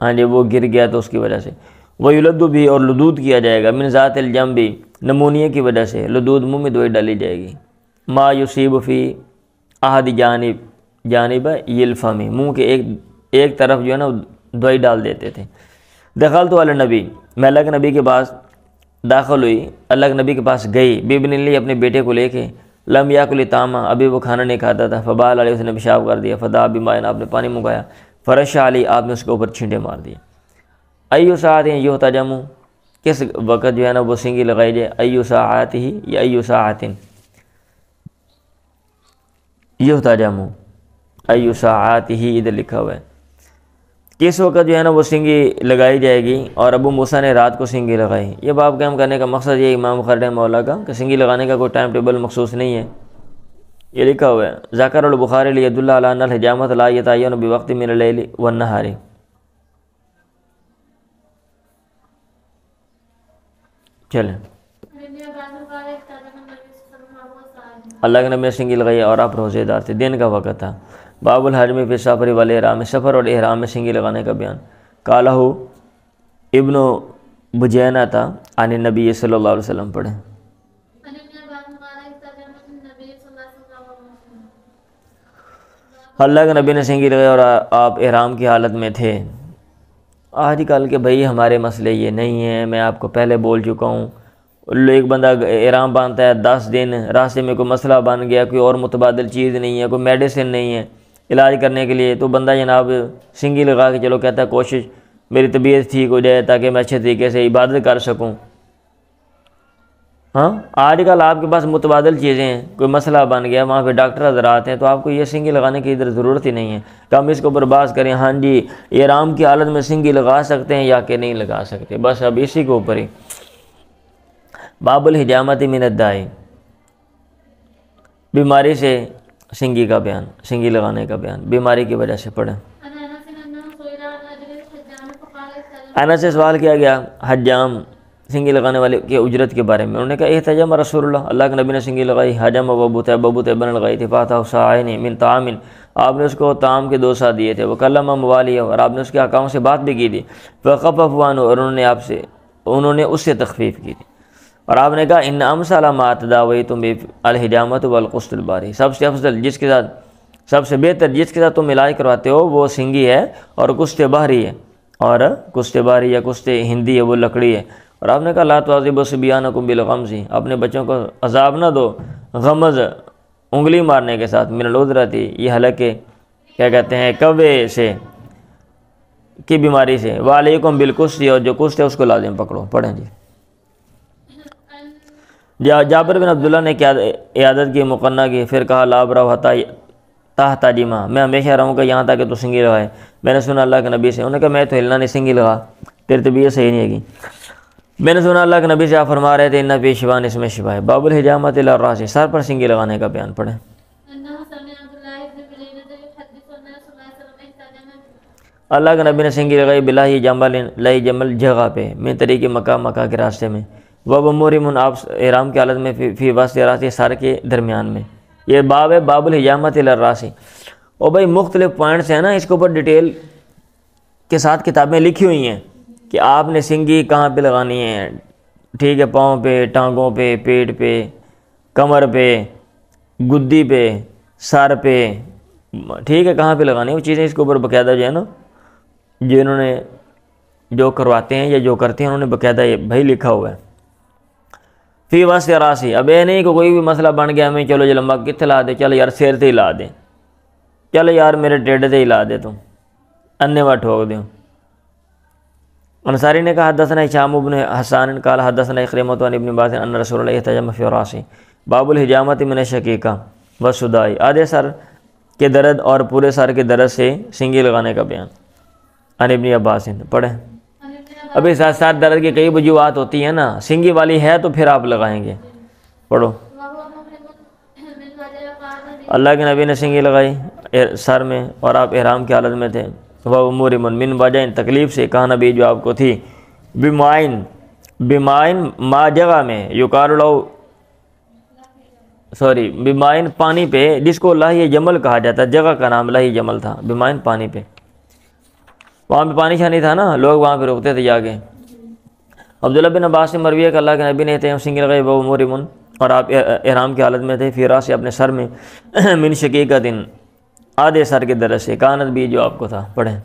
ہاں جی وہ گر گیا تو اس کی وجہ سے. وَيُلَدُّ بھی، اور لدود کیا جائے گا، من ذات الجنب نمونیے کی وجہ سے، لدود منہ میں دوائی ڈالی جائے گی. ما یصیب فی احد جانب یلفمی، منہ کے ایک طرف جو ہے نا دوائی ڈال دیتے تھے. دخلت علی النبی، میں اللہ کے نبی کے پاس داخل ہوئی، اللہ کے نبی کے پاس گئی، بابن لی اپنے بیٹے کو لے کے، لم یاکل طعاما، ابھی وہ کھانا نہیں کھاتا تھا، فبال علیہ، اس نے پیشاب کر دیا، فدعا بماء، آپ نے پانی منگایا، فرش علی، آپ نے اس کے اوپر چھینٹے مار دیے. ایو ساعت یحتجم، کس وقت جو ہے نا وہ سنگی لگائی جائے، ایو ساعت ہی یا ایو ساعت یحتجم، ایو ساعت ہی ادھر لکھا ہوا ہے، کس وقت جو ہے نا وہ سنگی لگائی جائے گی. اور ابو موسیٰ نے رات کو سنگی لگائی. یہ باب قائم کرنے کا مقصد یہ امام بخاری رحمہ اللہ کا کہ سنگی لگانے کا کوئی ٹائم ٹیبل مخصوص نہیں ہے، یہ لکھا ہوا ہے. ذکر البخاری لید اللہ علی ان الحجامۃ لا یتعین بوقت من اللیل والنہار. چلیں، اللہ کے نبی نے سنگی لگائی اور آپ روزے دار تھے، دن کا وقت تھا. باب الحرم فی السفر والاحرام، سفر اور احرام میں سنگی لگانے کا بیان. قالہ ابن بجینہ تھا عن النبی صلی اللہ علیہ وسلم پڑھیں. اللہ کے نبی نے سنگی لگائی اور آپ احرام کی حالت میں تھے. آج کل کے بھائی ہمارے مسئلے یہ نہیں ہیں، میں آپ کو پہلے بول چکا ہوں. ایک بندہ احرام باندھتا ہے، 10 دن راستے میں کوئی مسئلہ بن گیا، کوئی اور متبادل چیز نہیں ہے، کوئی میڈیسن نہیں ہے علاج کرنے کے لیے، تو بندہ جناب سنگی لگا کے چلو کہتا ہے کوشش میری طبیعت ٹھیک ہو جائے تاکہ میں اچھے طریقے سے عبادت کر سکوں. ہاں آج کل آپ کے پاس متبادل چیزیں ہیں، کوئی مسئلہ بن گیا، وہاں پہ ڈاکٹر حضرات ہیں، تو آپ کو یہ سنگی لگانے کی ادھر ضرورت ہی نہیں ہے کہ ہم اس کو اوپر بحث کریں ہاں جی احرام کی حالت میں سنگی لگا سکتے ہیں یا کہ نہیں لگا سکتے. بس اب اسی کے اوپر ہی. باب الحجامۃ من الداء، بیماری سے سنگی کا بیان، سنگی لگانے کا بیان، بیماری کی وجہ سے پڑھیں. انس سے سوال کیا گیا حجام سنگی لگانے والے کی اجرت کے بارے میں. انہوں نے کہا احتجم رسول اللہ، اللہ کے نبی نے سنگی لگائی. حجم ابو طیبہ نے لگائی تھی. فاتح صاعین من طعام، آپ نے اس کو طعام کے 2 سا دیے تھے. وکلم موالیہ، اور آپ نے اس کے حقام سے بات بھی کی تھی. فخفف عنہ، اور انہوں نے اس سے تخفیف کی تھی. اور آپ نے کہا ان امثل ما تداویتم الحجامۃ والغسل الباری، سب سے افضل جس کے ساتھ، سب سے بہتر جس کے ساتھ تم علاج کرواتے ہو وہ سنگی ہے اور کشت بحری ہے، اور کشت بحری یا کشت ہندی ہے وہ لکڑی ہے. اور آپ نے کہا لا تعذبوا صبیانکم بالغمز، اپنے بچوں کو عذاب نہ دو غمز، انگلی مارنے کے ساتھ، من العذرۃ، یہ حلقے کیا کہتے ہیں کوے سے کی بیماری سے. وعلیکم بالکشت، اور جو کشت ہے اس کو لازم پکڑو. پڑھیں جی. جابر بن عبداللہ نے کیا عیادت کی، مقنع کی، پھر کہا لا ابرح حتی تحتجما، میں ہمیشہ رہوں گا یہاں تک کہ تو سنگی لگائے. میں نے سنا اللہ کے نبی سے، انہوں نے کہا میں تو ہلنا نہیں، سنگی لگا، تیری طبیعت صحیح نہیں ہے گی. میں نے سنا اللہ کے نبی سے آپ فرما رہے تھے ان فی شفاء، اس میں شفا ہے. باب الحجامۃ علی الراس، سر پر سنگی لگانے کا بیان. پڑھیں. اللہ کے نبی نے سنگی لگائی بلاہی جمل، لائی جمل جگہ پہ، من طریق مکہ کے راستے میں. وہ محرم، آپ احرام کی حالت میں، فی وسط راس، سر کے درمیان میں. یہ باب ہے باب الحجامۃ علی الراس. اور بھائی مختلف پوائنٹس ہیں نا، اس کے اوپر ڈیٹیل کے ساتھ کتابیں لکھی ہوئی ہیں. کہ آپ نے سنگی کہاں پہ لگانی ہے، ٹھیک ہے، پاؤں پہ، ٹانگوں پہ، پیٹ پہ، کمر پہ، گدی پہ، سر پہ، ٹھیک ہے، کہاں پہ لگانی ہے وہ چیزیں اس کے اوپر باقاعدہ جو ہے نا، جنہوں نے جو کرواتے ہیں یا جو کرتے ہیں انہوں نے باقاعدہ یہ بھائی لکھا ہوا ہے۔ فی واسطے راسی، اب یہ نہیں کہ کوئی بھی مسئلہ بن گیا ہمیں، چلو لمبا کتنے لا دے، چلو یار سیر تے ہی لا دیں، چلو یار میرے ٹیڈے تے ہی لا دے، تم انے وا ٹھوک دیوں۔ انصاری نے کہا حدثنا ہشام بن حسان قال حدثنا اکرمۃ عن ابن عباس ان رسول اللہ احتجم فی راسی باب الحجامۃ من الشقیقہ والصداع، آدھے سر کے درد اور پورے سر کے درد سے سنگی لگانے کا بیان۔ عن ابن عباس، پڑھیں۔ ابھی سر درد کی کئی وجوہات ہوتی ہیں نا، سنگی والی ہے تو پھر آپ لگائیں گے، پڑھو۔ اللہ کے نبی نے سنگی لگائی سر میں اور آپ احرام کی حالت میں تھے، وہ مورمن من وجہ تکلیف سے، کہا نبی جو آپ کو تھی، بمائن ما جگہ میں، یقال لو بمائن پانی پہ، جس کو لاہی جمل کہا جاتا ہے، جگہ کا نام لاہی جمل تھا، بمائن پانی پہ، وہاں پہ پانی شانی تھا نا، لوگ وہاں پہ رکتے تھے جا کے۔ عبداللہ بن عباس سے مروی ہے کہ اللہ کے نبی نے تھے سنگی لگائی، وہ مورمن، اور آپ احرام کی حالت میں تھے، فی راس سے اپنے سر میں، من شقیقۃ آدھے سر کے درد سے، کانت بھی جو آپ کو تھا، پڑھیں۔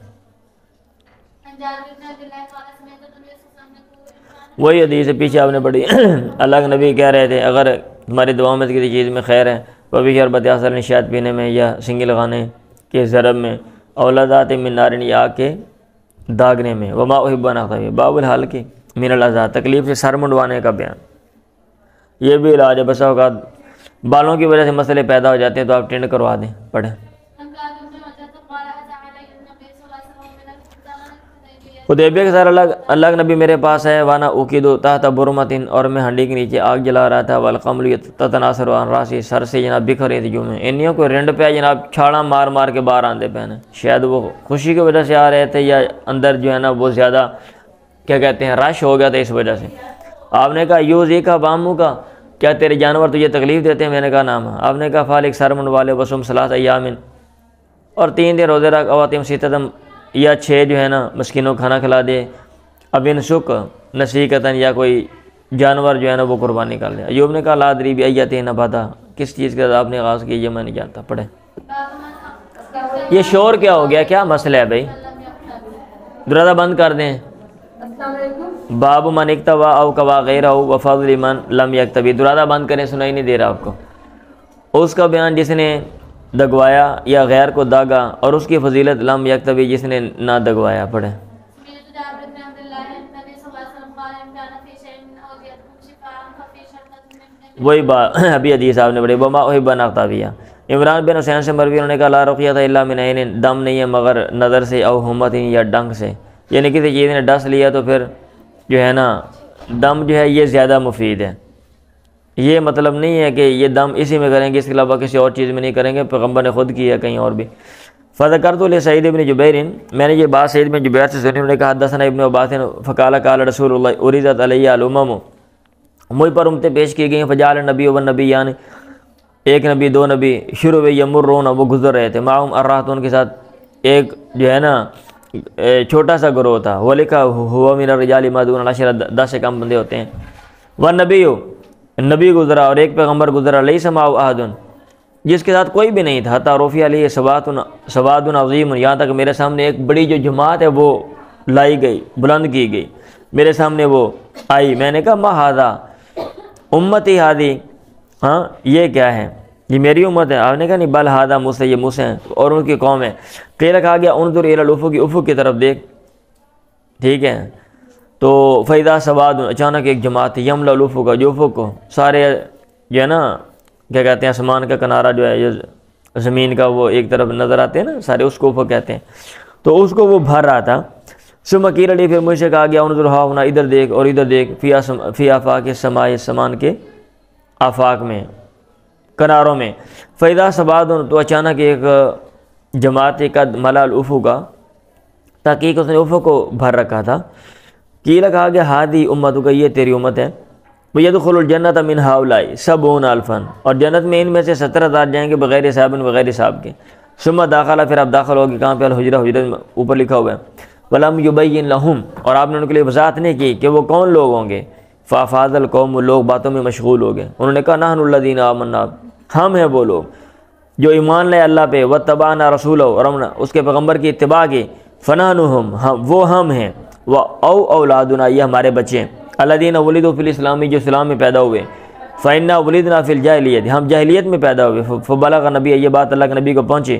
وہی حدیث ہے پیچھے آپ نے پڑھی، اللہ کے نبی کہہ رہے تھے اگر ہماری دعاؤں میں کسی چیز میں خیر ہے وہ بھی شربت اثر نشاد پینے میں یا سنگی لگانے کے ضرب میں، اولادات من نارن یا آگ کے داغنے میں، وما احب ان اغتوی باب الحال کی من العذاب، تکلیف سے سر منڈوانے کا بیان۔ یہ بھی علاج ہے، بسا اوقات بالوں کی وجہ سے مسئلے پیدا ہو جاتے ہیں تو آپ ٹینڈ کروا دیں، پڑھیں۔ حدیبیہ کے ساتھ اللہ کے نبی میرے پاس ہے، وانا اوقیدو تحت برمتن، اور میں ہنڈی کے نیچے آگ جلا رہا تھا، والقمل تتناثر عن راسی، سر سے جناب بکھر رہی تھی جو میں، انہیوں کو رنڈ پہ جناب چھاڑا مار مار کے باہر آندے پہنے، شاید وہ خوشی کی وجہ سے آ رہے تھے یا اندر جو ہے نا وہ زیادہ کیا کہتے ہیں رش ہو گیا تھا اس وجہ سے۔ آپ نے کہا یوزی کا بامو کا، کیا تیرے جانور تجھے تکلیف دیتے ہیں؟ میں نے کہا نام ہے۔ آپ نے کہا فالک سر منڈوالے وسم ثلاث ایام، اور 3 دن روزے رکھ، اواتم ستتم، یا 6 جو ہے نا مسکینوں کھانا کھلا دے، اب ان سک نسیکتاً، یا کوئی جانور جو ہے نا وہ قربانی کر لے۔ ایوب نے کہا لادری بھی ایتیں نباتا، کس چیز کے ساتھ آپ نے آغاز کی یہ میں نہیں جانتا، پڑھیں۔ یہ شور کیا ہو گیا، کیا مسئلہ ہے بھائی؟ دروازہ بند کر دیں۔ باب من اکتوا او کوا غیرہ وفضل من لم یکتوی، دروازہ بند کریں، سنائی نہیں دے رہا آپ کو۔ اس کا بیان جس نے دگوایا یا غیر کو داغا، اور اس کی فضیلت لم یکتوی، جس نے نہ دگوایا، پڑھیں۔ وہی ابھی حدیث آپ نے پڑھی، وما احب ان اغتوی۔ عمران بن حسین سے مروی، انہوں نے کہا لا رقیۃ الا من عین، دم نہیں ہے مگر نظر سے، او ہمت یا ڈنگ سے، یعنی کسی چیز نے ڈس لیا تو پھر جو ہے نا دم جو ہے یہ زیادہ مفید ہے۔ یہ مطلب نہیں ہے کہ یہ دم اسی میں کریں گے، اس کے علاوہ کسی اور چیز میں نہیں کریں گے، پیغمبر نے خود کی ہے کہیں اور بھی۔ فذکرت لسعید بن جبیر، میں نے یہ بات سعید بن جبیر سے سنی، انہوں نے کہا حدثنا ابن عباس فقال قال رسول اللہ اریدت علی الامم، مجھ پر امتیں پیش کی گئیں، فجعل النبی والنبیان، ایک نبی 2 نبی، شروع میں یمرون، وہ گزر رہے تھے، معہم ارہۃ، ان کے ساتھ ایک جو ہے نا چھوٹا سا گروہ تھا، وہ لکھا ہوا من الرجال ما دون العشرہ، 10 سے کم بندے ہوتے ہیں، والنبی، نبی گزرا، اور ایک پیغمبر گزرا، لیس معہ احد، جس کے ساتھ کوئی بھی نہیں تھا، حتی رفع علیہ سواد عظیم، یہاں تک میرے سامنے ایک بڑی جو جماعت ہے وہ لائی گئی، بلند کی گئی، میرے سامنے وہ آئی، میں نے کہا ما ھذا امتی ہادی، ہاں یہ کیا ہے، یہ میری امت ہے؟ آپ نے کہا نہیں، بل ھذا موسیٰ، یہ موسیٰ ہیں اور ان کی قوم ہے۔ قیل، کہا گیا انظر الی الافق، افق کی طرف دیکھ، ٹھیک ہے، تو فیضا سواد، اچانک ایک جماعت تھی، یملا الافق، جو افق کو سارے جو ہے نا کیا کہتے ہیں آسمان کا کنارہ جو ہے، یہ زمین کا وہ ایک طرف نظر آتے ہیں نا سارے، اس کو افق کہتے ہیں، تو اس کو وہ بھر رہا تھا۔ ثم قیل لی، پھر مجھ سے کہا گیا انظر ہا ہونا، ادھر دیکھ اور ادھر دیکھ، فی آفاق السماء، سمان کے آفاق میں، کناروں میں، فیضا سواد، تو اچانک ایک جماعت قد ملا الافق، تحقیق اس نے افق کو بھر رکھا تھا۔ قیل، کہا گیا ہادی امتک، یہ تیری امت ہے، وَيَدْخُلُ الْجَنَّةَ مِنْ هَؤُلَاءِ 70 أَلْفًا، اور جنت میں ان میں سے 70,000 جائیں گے بغیر حساب، بغیر حساب کے۔ ثم داخلہ، پھر آپ داخل ہوگی کہاں پہ؟ الحجرہ، حجرت میں اوپر لکھا ہوا ہے، ولم یبین لہم، اور آپ نے ان کے لیے وضاحت نہیں کی کہ وہ کون لوگ ہوں گے. فافاض القوم، لوگ باتوں میں مشغول ہو گئے. انہوں نے کہا نحن الذین آمنا، ہم ہیں وہ لوگ جو ایمان لائے اللہ پہ، واتبعنا رسولہ، اور ہم نے اس کے پیغمبر کی اتباع کی. فنحن وہ ہم ہیں، او اولادنا، یہ ہمارے بچے ہیں، الذین ولدوا فی الاسلام، جو اسلام میں پیدا ہوئے. فإنا ولدنا فی الجاہلیت، ہم جاہلیت میں پیدا ہوئے. فبلغ نبی، یہ بات اللہ کے نبی کو پہنچی.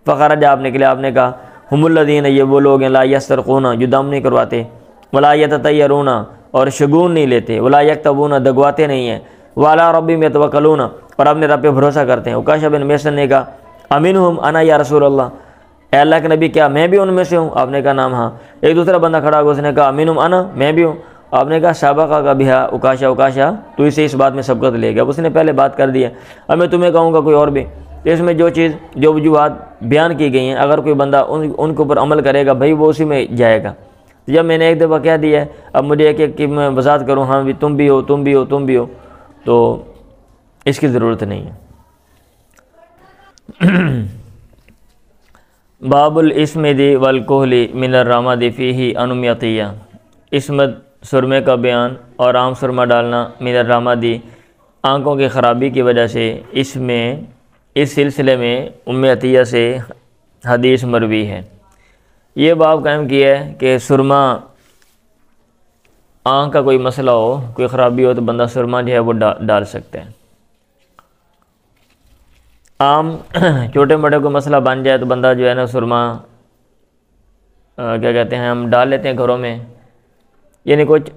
فخرج، آپ نکلے، آپ نے کہا ہم الذین، یہ وہ لوگ ہیں، لا یسترقون، جو دم نہیں کرواتے، ولا یتطیرون، اور شگون نہیں لیتے، ولا یکتبون، دگواتے نہیں ہیں، وعلی ربہم یتوکلون، اور اپنے رب پہ بھروسہ کرتے ہیں. عکاشہ بن محصن نے کہا امنہم انا یا رسول اللہ، اے اللہ کے نبی کیا میں بھی ان میں سے ہوں؟ آپ نے کہا نام ہاں. ایک دوسرا بندہ کھڑا ہوا، اس نے کہا امنہم انا، میں بھی ہوں. آپ نے کہا سابقہ کا بہا عکاشہ تو اسے اس بات میں سبقت لے گیا، اس نے پہلے بات کر دی ہے، اب میں تمہیں کہوں گا کوئی اور بھی. اس میں جو وجوہات بیان کی گئی ہیں، اگر کوئی بندہ ان کے اوپر عمل کرے گا بھائی وہ اسی میں جائے گا. جب میں نے ایک دفعہ کہہ دیا ہے، اب مجھے ایک کہ میں وضاحت کروں، ہاں بھی تم بھی ہو، تم بھی ہو، تم بھی ہو، تو اس کی ضرورت نہیں ہے. باب الاسمد والکحل من الرماد فیہ انمیتیہ، اسمد سرمے کا بیان اور عام سرما ڈالنا، من الرمادی، آنکھوں کی خرابی کی وجہ سے. اس سلسلے میں ام عطیہ سے حدیث مروی ہے. یہ باب قائم کیا ہے کہ سرما، آنکھ کا کوئی مسئلہ ہو، کوئی خرابی ہو تو بندہ سرما جو ہے وہ ڈال سکتا ہے. عام چھوٹے موٹے کوئی مسئلہ بن جائے تو بندہ جو ہے نا سرما کیا کہتے ہیں ہم ڈال لیتے ہیں گھروں میں، یعنی کچھ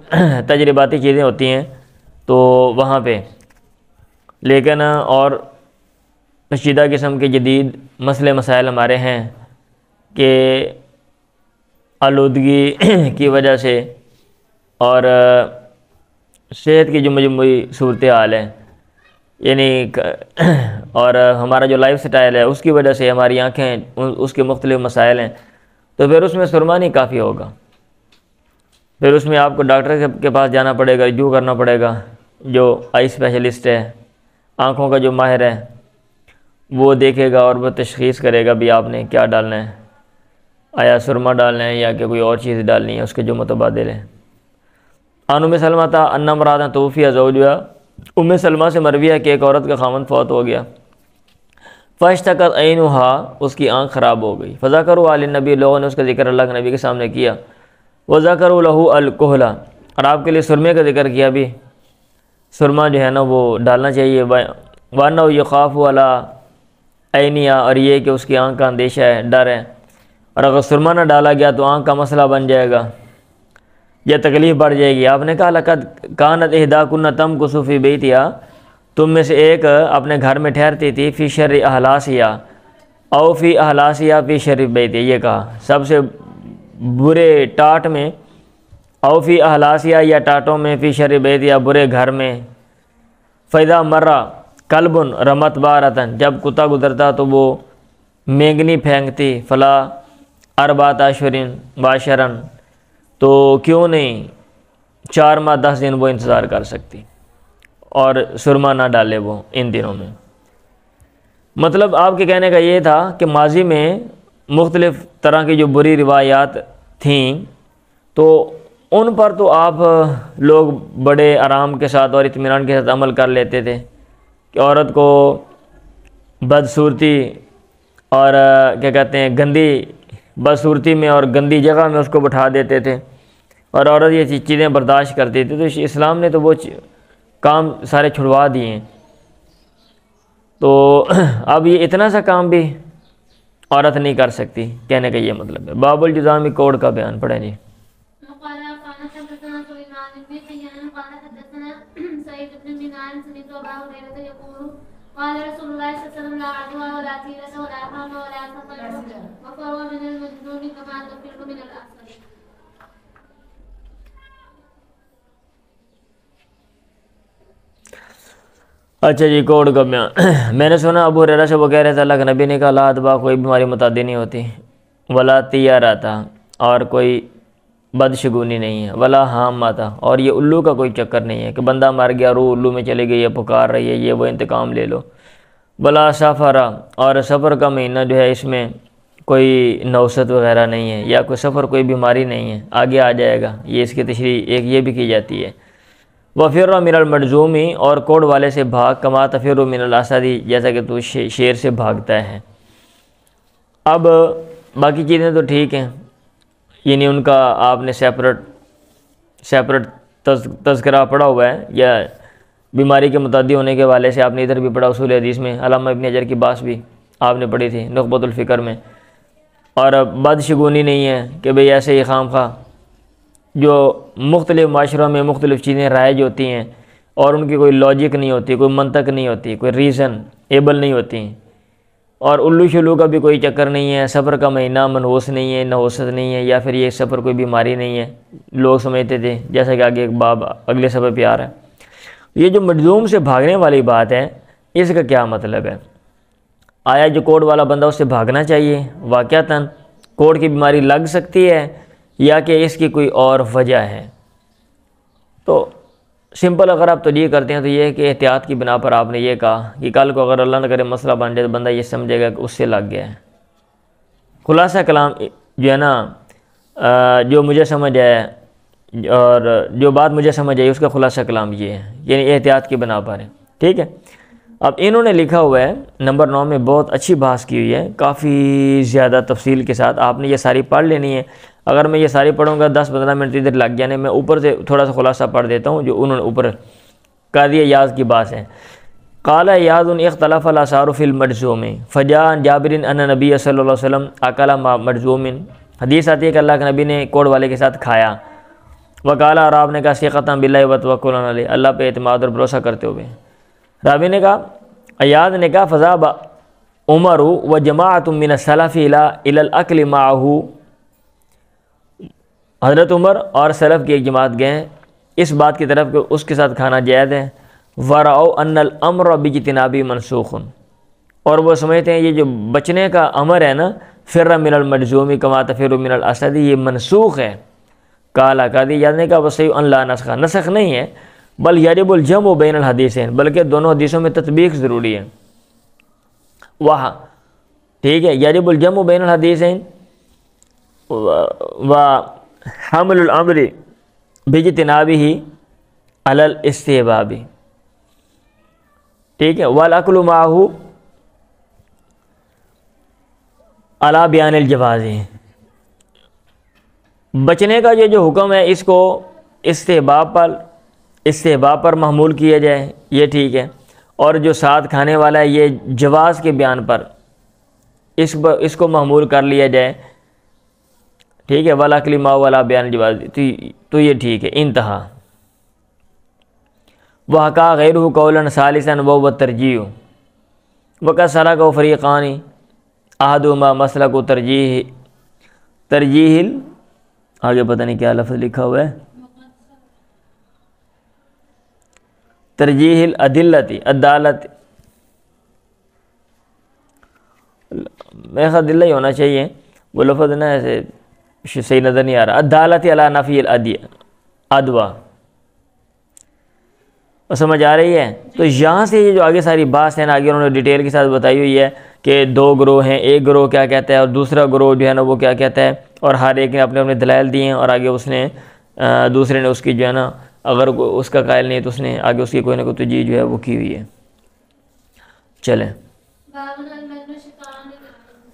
تجرباتی چیزیں ہوتی ہیں تو وہاں پہ. لیکن اور پیچیدہ قسم کے جدید مسئلے مسائل ہمارے ہیں کہ آلودگی کی وجہ سے اور صحت کی جو مجموعی صورتحال ہے، یعنی اور ہمارا جو لائف سٹائل ہے اس کی وجہ سے ہماری آنکھیں اس کے مختلف مسائل ہیں، تو پھر اس میں سرما نہیں کافی ہوگا. پھر اس میں آپ کو ڈاکٹر کے پاس جانا پڑے گا، رجوع کرنا پڑے گا، جو آئی اسپیشلسٹ ہے، آنکھوں کا جو ماہر ہے، وہ دیکھے گا اور وہ تشخیص کرے گا بھی آپ نے کیا ڈالنا ہے، آیا سرما ڈالنا ہے یا کہ کوئی اور چیز ڈالنی ہے اس کے جو متبادل ہے. عن ام سلمہ ان امرأۃ توفی زوجها، ام سلمہ سے مروی ہے کہ ایک عورت کا خاوند فوت ہو گیا. فاشتکت عینها، اس کی آنکھ خراب ہو گئی. فذکروا علی النبی، لوگوں نے اس کا ذکر اللہ کے نبی کے سامنے کیا. وذکروا له الکحل، اور آپ کے لیے سرمے کا ذکر کیا بھی، سرما جو ہے نا وہ ڈالنا چاہیے. وانہ یخاف علی عینیہ، اور یہ کہ اس کی آنکھ کا اندیشہ ہے، ڈر ہے، اور اگر سرما نہ ڈالا گیا تو آنکھ کا مسئلہ بن جائے گا یا تکلیف بڑھ جائے گی. آپ نے کہا لقد کانت احداکن تمکث فی بیتہا، تم میں سے ایک اپنے گھر میں ٹھہرتی تھی، فی شر احلاسیہ او فی احلاسیہ فی شر بیتہا، یہ کہا سب سے برے ٹاٹ میں، او فی احلاسیہ یا ٹاٹوں میں، فی شر بیتہا برے گھر میں. فاذا مر کلب رمت بارتن، جب کتا گزرتا تو وہ مینگنی پھینکتی. فلا اربعۃ اشہر وعشرا، تو کیوں نہیں 4 ماہ 10 دن وہ انتظار کر سکتی اور سرما نہ ڈالے وہ ان دنوں میں. مطلب آپ کے کہنے کا یہ تھا کہ ماضی میں مختلف طرح کی جو بری روایات تھیں تو ان پر تو آپ لوگ بڑے آرام کے ساتھ اور اطمینان کے ساتھ عمل کر لیتے تھے کہ عورت کو بدصورتی اور کیا کہتے ہیں گندی بدصورتی میں اور گندی جگہ میں اس کو بٹھا دیتے تھے اور عورت یہ چیزیں برداشت کرتی تھی. تو اسلام نے تو وہ کام سارے چھڑوا دیے ہیں. تو اب یہ اتنا سا کام بھی عورت نہیں کر سکتی، کہنے کا یہ مطلب ہے. باب الجزام کوڑ کا بیان پڑھیں جی. قال رسول الله صلى الله عليه وسلم لا عدوى ولا تيرة ولا حام ولا تطير وفروا من المجنون كما تفر من الأسد. اچھا جی، کوڑ کا بیان. میں نے سنا ابو ہریرہ سے وہ کہہ رہے تھے اللہ کے نبی نے کہا لا ادبا، کوئی بیماری متعدی نہیں ہوتی، ولا تیارہ تھا، اور کوئی بدشگونی نہیں ہے، ولا حام تھا، اور یہ الو کا کوئی چکر نہیں ہے کہ بندہ مر گیا روح الو میں چلے گئی ہے، پکار رہی ہے، یہ وہ انتقام لے لو. ولا سفر، اور سفر کا مہینہ جو ہے اس میں کوئی نوست وغیرہ نہیں ہے یا کوئی سفر کوئی بیماری نہیں ہے، آگے آ جائے گا، یہ اس کی تشریح ایک یہ بھی کی جاتی ہے۔ وَفِرَّ مِنَ الْمَجْزُومِ، اور کوڑ والے سے بھاگ، کما تفر من الاسد، جیسا کہ تو شیر سے بھاگتا ہے۔ اب باقی چیزیں تو ٹھیک ہیں، یعنی ان کا آپ نے سیپریٹ تذکرہ پڑھا ہوا ہے، یا بیماری کے متعدی ہونے کے حوالے سے آپ نے ادھر بھی پڑھا اصول حدیث میں، علامہ ابن حجر کی بات بھی آپ نے پڑھی تھی نخبۃ الفکر میں۔ اور بدشگونی نہیں ہے کہ بھئی ایسے ہی خام خواہ جو مختلف معاشروں میں مختلف چیزیں رائج ہوتی ہیں اور ان کی کوئی لاجک نہیں ہوتی، کوئی منطق نہیں ہوتی، کوئی ریزن ایبل نہیں ہوتی، اور الو شلو کا بھی کوئی چکر نہیں ہے، سفر کا مہینہ منحوس نہیں ہے، نحوست نہیں ہے، یا پھر یہ سفر کوئی بیماری نہیں ہے، لوگ سمجھتے تھے، جیسا کہ آگے ایک باب اگلے سبب پہ آ رہا ہے۔ یہ جو مجذوم سے بھاگنے والی بات ہے، اس کا کیا مطلب ہے؟ آیا جو کوڑ والا بندہ اس سے بھاگنا چاہیے واقعتاً کوڑ کی بیماری لگ سکتی ہے، یا کہ اس کی کوئی اور وجہ ہے؟ تو سمپل اگر آپ توجیہ کرتے ہیں تو یہ ہے کہ احتیاط کی بنا پر آپ نے یہ کہا کہ کل کو اگر اللہ نہ کرے مسئلہ بن جائے تو بندہ یہ سمجھے گا کہ اس سے لگ گیا ہے۔ خلاصہ کلام جو ہے نا، جو مجھے سمجھ ہے اور جو بات مجھے سمجھ آئی اس کا خلاصہ کلام یہ ہے، یعنی احتیاط کی بنا پر ہے، ٹھیک ہے۔ اب انہوں نے لکھا ہوا ہے نمبر 9 میں، بہت اچھی بحث کی ہوئی ہے، کافی زیادہ تفصیل کے ساتھ، آپ نے یہ ساری پڑھ لینی ہے۔ اگر میں یہ ساری پڑھوں گا 10-15 منٹ ادھر لگ جانے، میں اوپر سے تھوڑا سا خلاصہ پڑھ دیتا ہوں جو انہوں نے اوپر قاضی ایاز کی بات ہے۔ قال ایاز اختلف الاثار فی المجذوم فجاء عن جابر ان نبی صلی اللہ علیہ وسلم اکل مع مجذوم، حدیث آتی ہے کہ اللہ کے نبی نے کوڑ والے کے ساتھ کھایا۔ وقال، اور آپ نے کہا ثقۃ باللہ وتوکلا علیہ، اللہ پہ اعتماد اور بھروسہ کرتے ہوئے۔ راوی نے کہا، ایاز نے کہا، فذهب عمر وجماعۃ من السلف الى الاکل معه، حضرت عمر اور سلف کی ایک جماعت گئے اس بات کی طرف کہ اس کے ساتھ کھانا جائز ہے۔ وَرَأَوْا أَنَّ الْأَمْرَ بِاجْتِنَابِ مَنْسُوخٌ، اور وہ سمجھتے ہیں یہ جو بچنے کا امر ہے نا، فِرَّ مِنَ الْمَجْزُومِ كَمَا تَفِرُّ مِنَ الْأَسَدِ، یہ منسوخ ہے۔ قال قاضی ایاز نے کہا، وَصَحِیحٌ أَن لَا نَسْخَ، نسخ نہیں ہے، بل یجب الجمع بین الحدیثین، بلکہ دونوں حدیثوں میں تطبیق ضروری ہے۔ وہاں ٹھیک ہے، یجب الجمع بین الحدیثین وحمل الامر باجتنابہ علی الاستحباب، ٹھیک ہے، والاکل معہ علی بیان الجواز، بچنے کا یہ جو حکم ہے اس کو استحباب پر محمول کیا جائے، یہ ٹھیک ہے، اور جو ساتھ کھانے والا ہے یہ جواز کے بیان پر اس کو محمول کر لیا جائے، ٹھیک ہے، والاکل معہ علی بیان الجواز، تو یہ ٹھیک ہے، انتہا۔ وحکا غیرہ قولا ثالثا وهو الترجیح، وقد سلکہ فریقان احدہما مسلک ترجیح آگے پتہ نہیں کیا لفظ لکھا ہوا ہے، ترجیح الادلۃ عدالت، میرے خیال دلہ ہی ہونا چاہیے، وہ لفظ نا ایسے صحیح نظر نہیں آ رہا، عدالت علی نفی الادوا، سمجھ آ رہی ہے؟ تو یہاں سے یہ جو آگے ساری بات ہے نا، آگے انہوں نے ڈیٹیل کے ساتھ بتائی ہوئی ہے کہ دو گروہ ہیں، ایک گروہ کیا کہتا ہے اور دوسرا گروہ جو ہے نا وہ کیا کہتا ہے، اور ہر ایک نے اپنے اپنے دلائل دیے ہیں، اور آگے اس نے دوسرے نے اس کی جو ہے نا، اگر اس کا قائل نہیں تو اس نے آگے اس کی کوئی نہ کوئی تجزیہ جو ہے وہ کی ہوئی ہے۔ چلیں،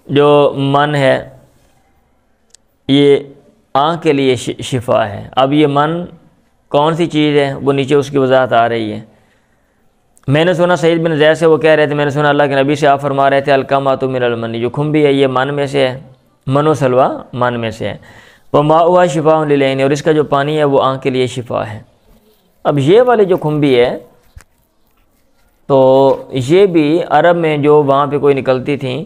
جو من ہے یہ آنکھ کے لیے شفا ہے۔ اب یہ من کون سی چیز ہے وہ نیچے اس کی وضاحت آ رہی ہے۔ میں نے سنا سعید بن زید سے، وہ کہہ رہے تھے میں نے سنا اللہ کے نبی سے آپ فرما رہے تھے، القامۃ من المن، جو کھمبی ہے یہ من میں سے ہے، من و سلوہ من میں سے ہے، وماؤہا شفاء للعین، اور اس کا جو پانی ہے وہ آنکھ کے لیے شفا ہے۔ اب یہ والی جو کھمبی ہے تو یہ بھی عرب میں جو وہاں پہ کوئی نکلتی تھیں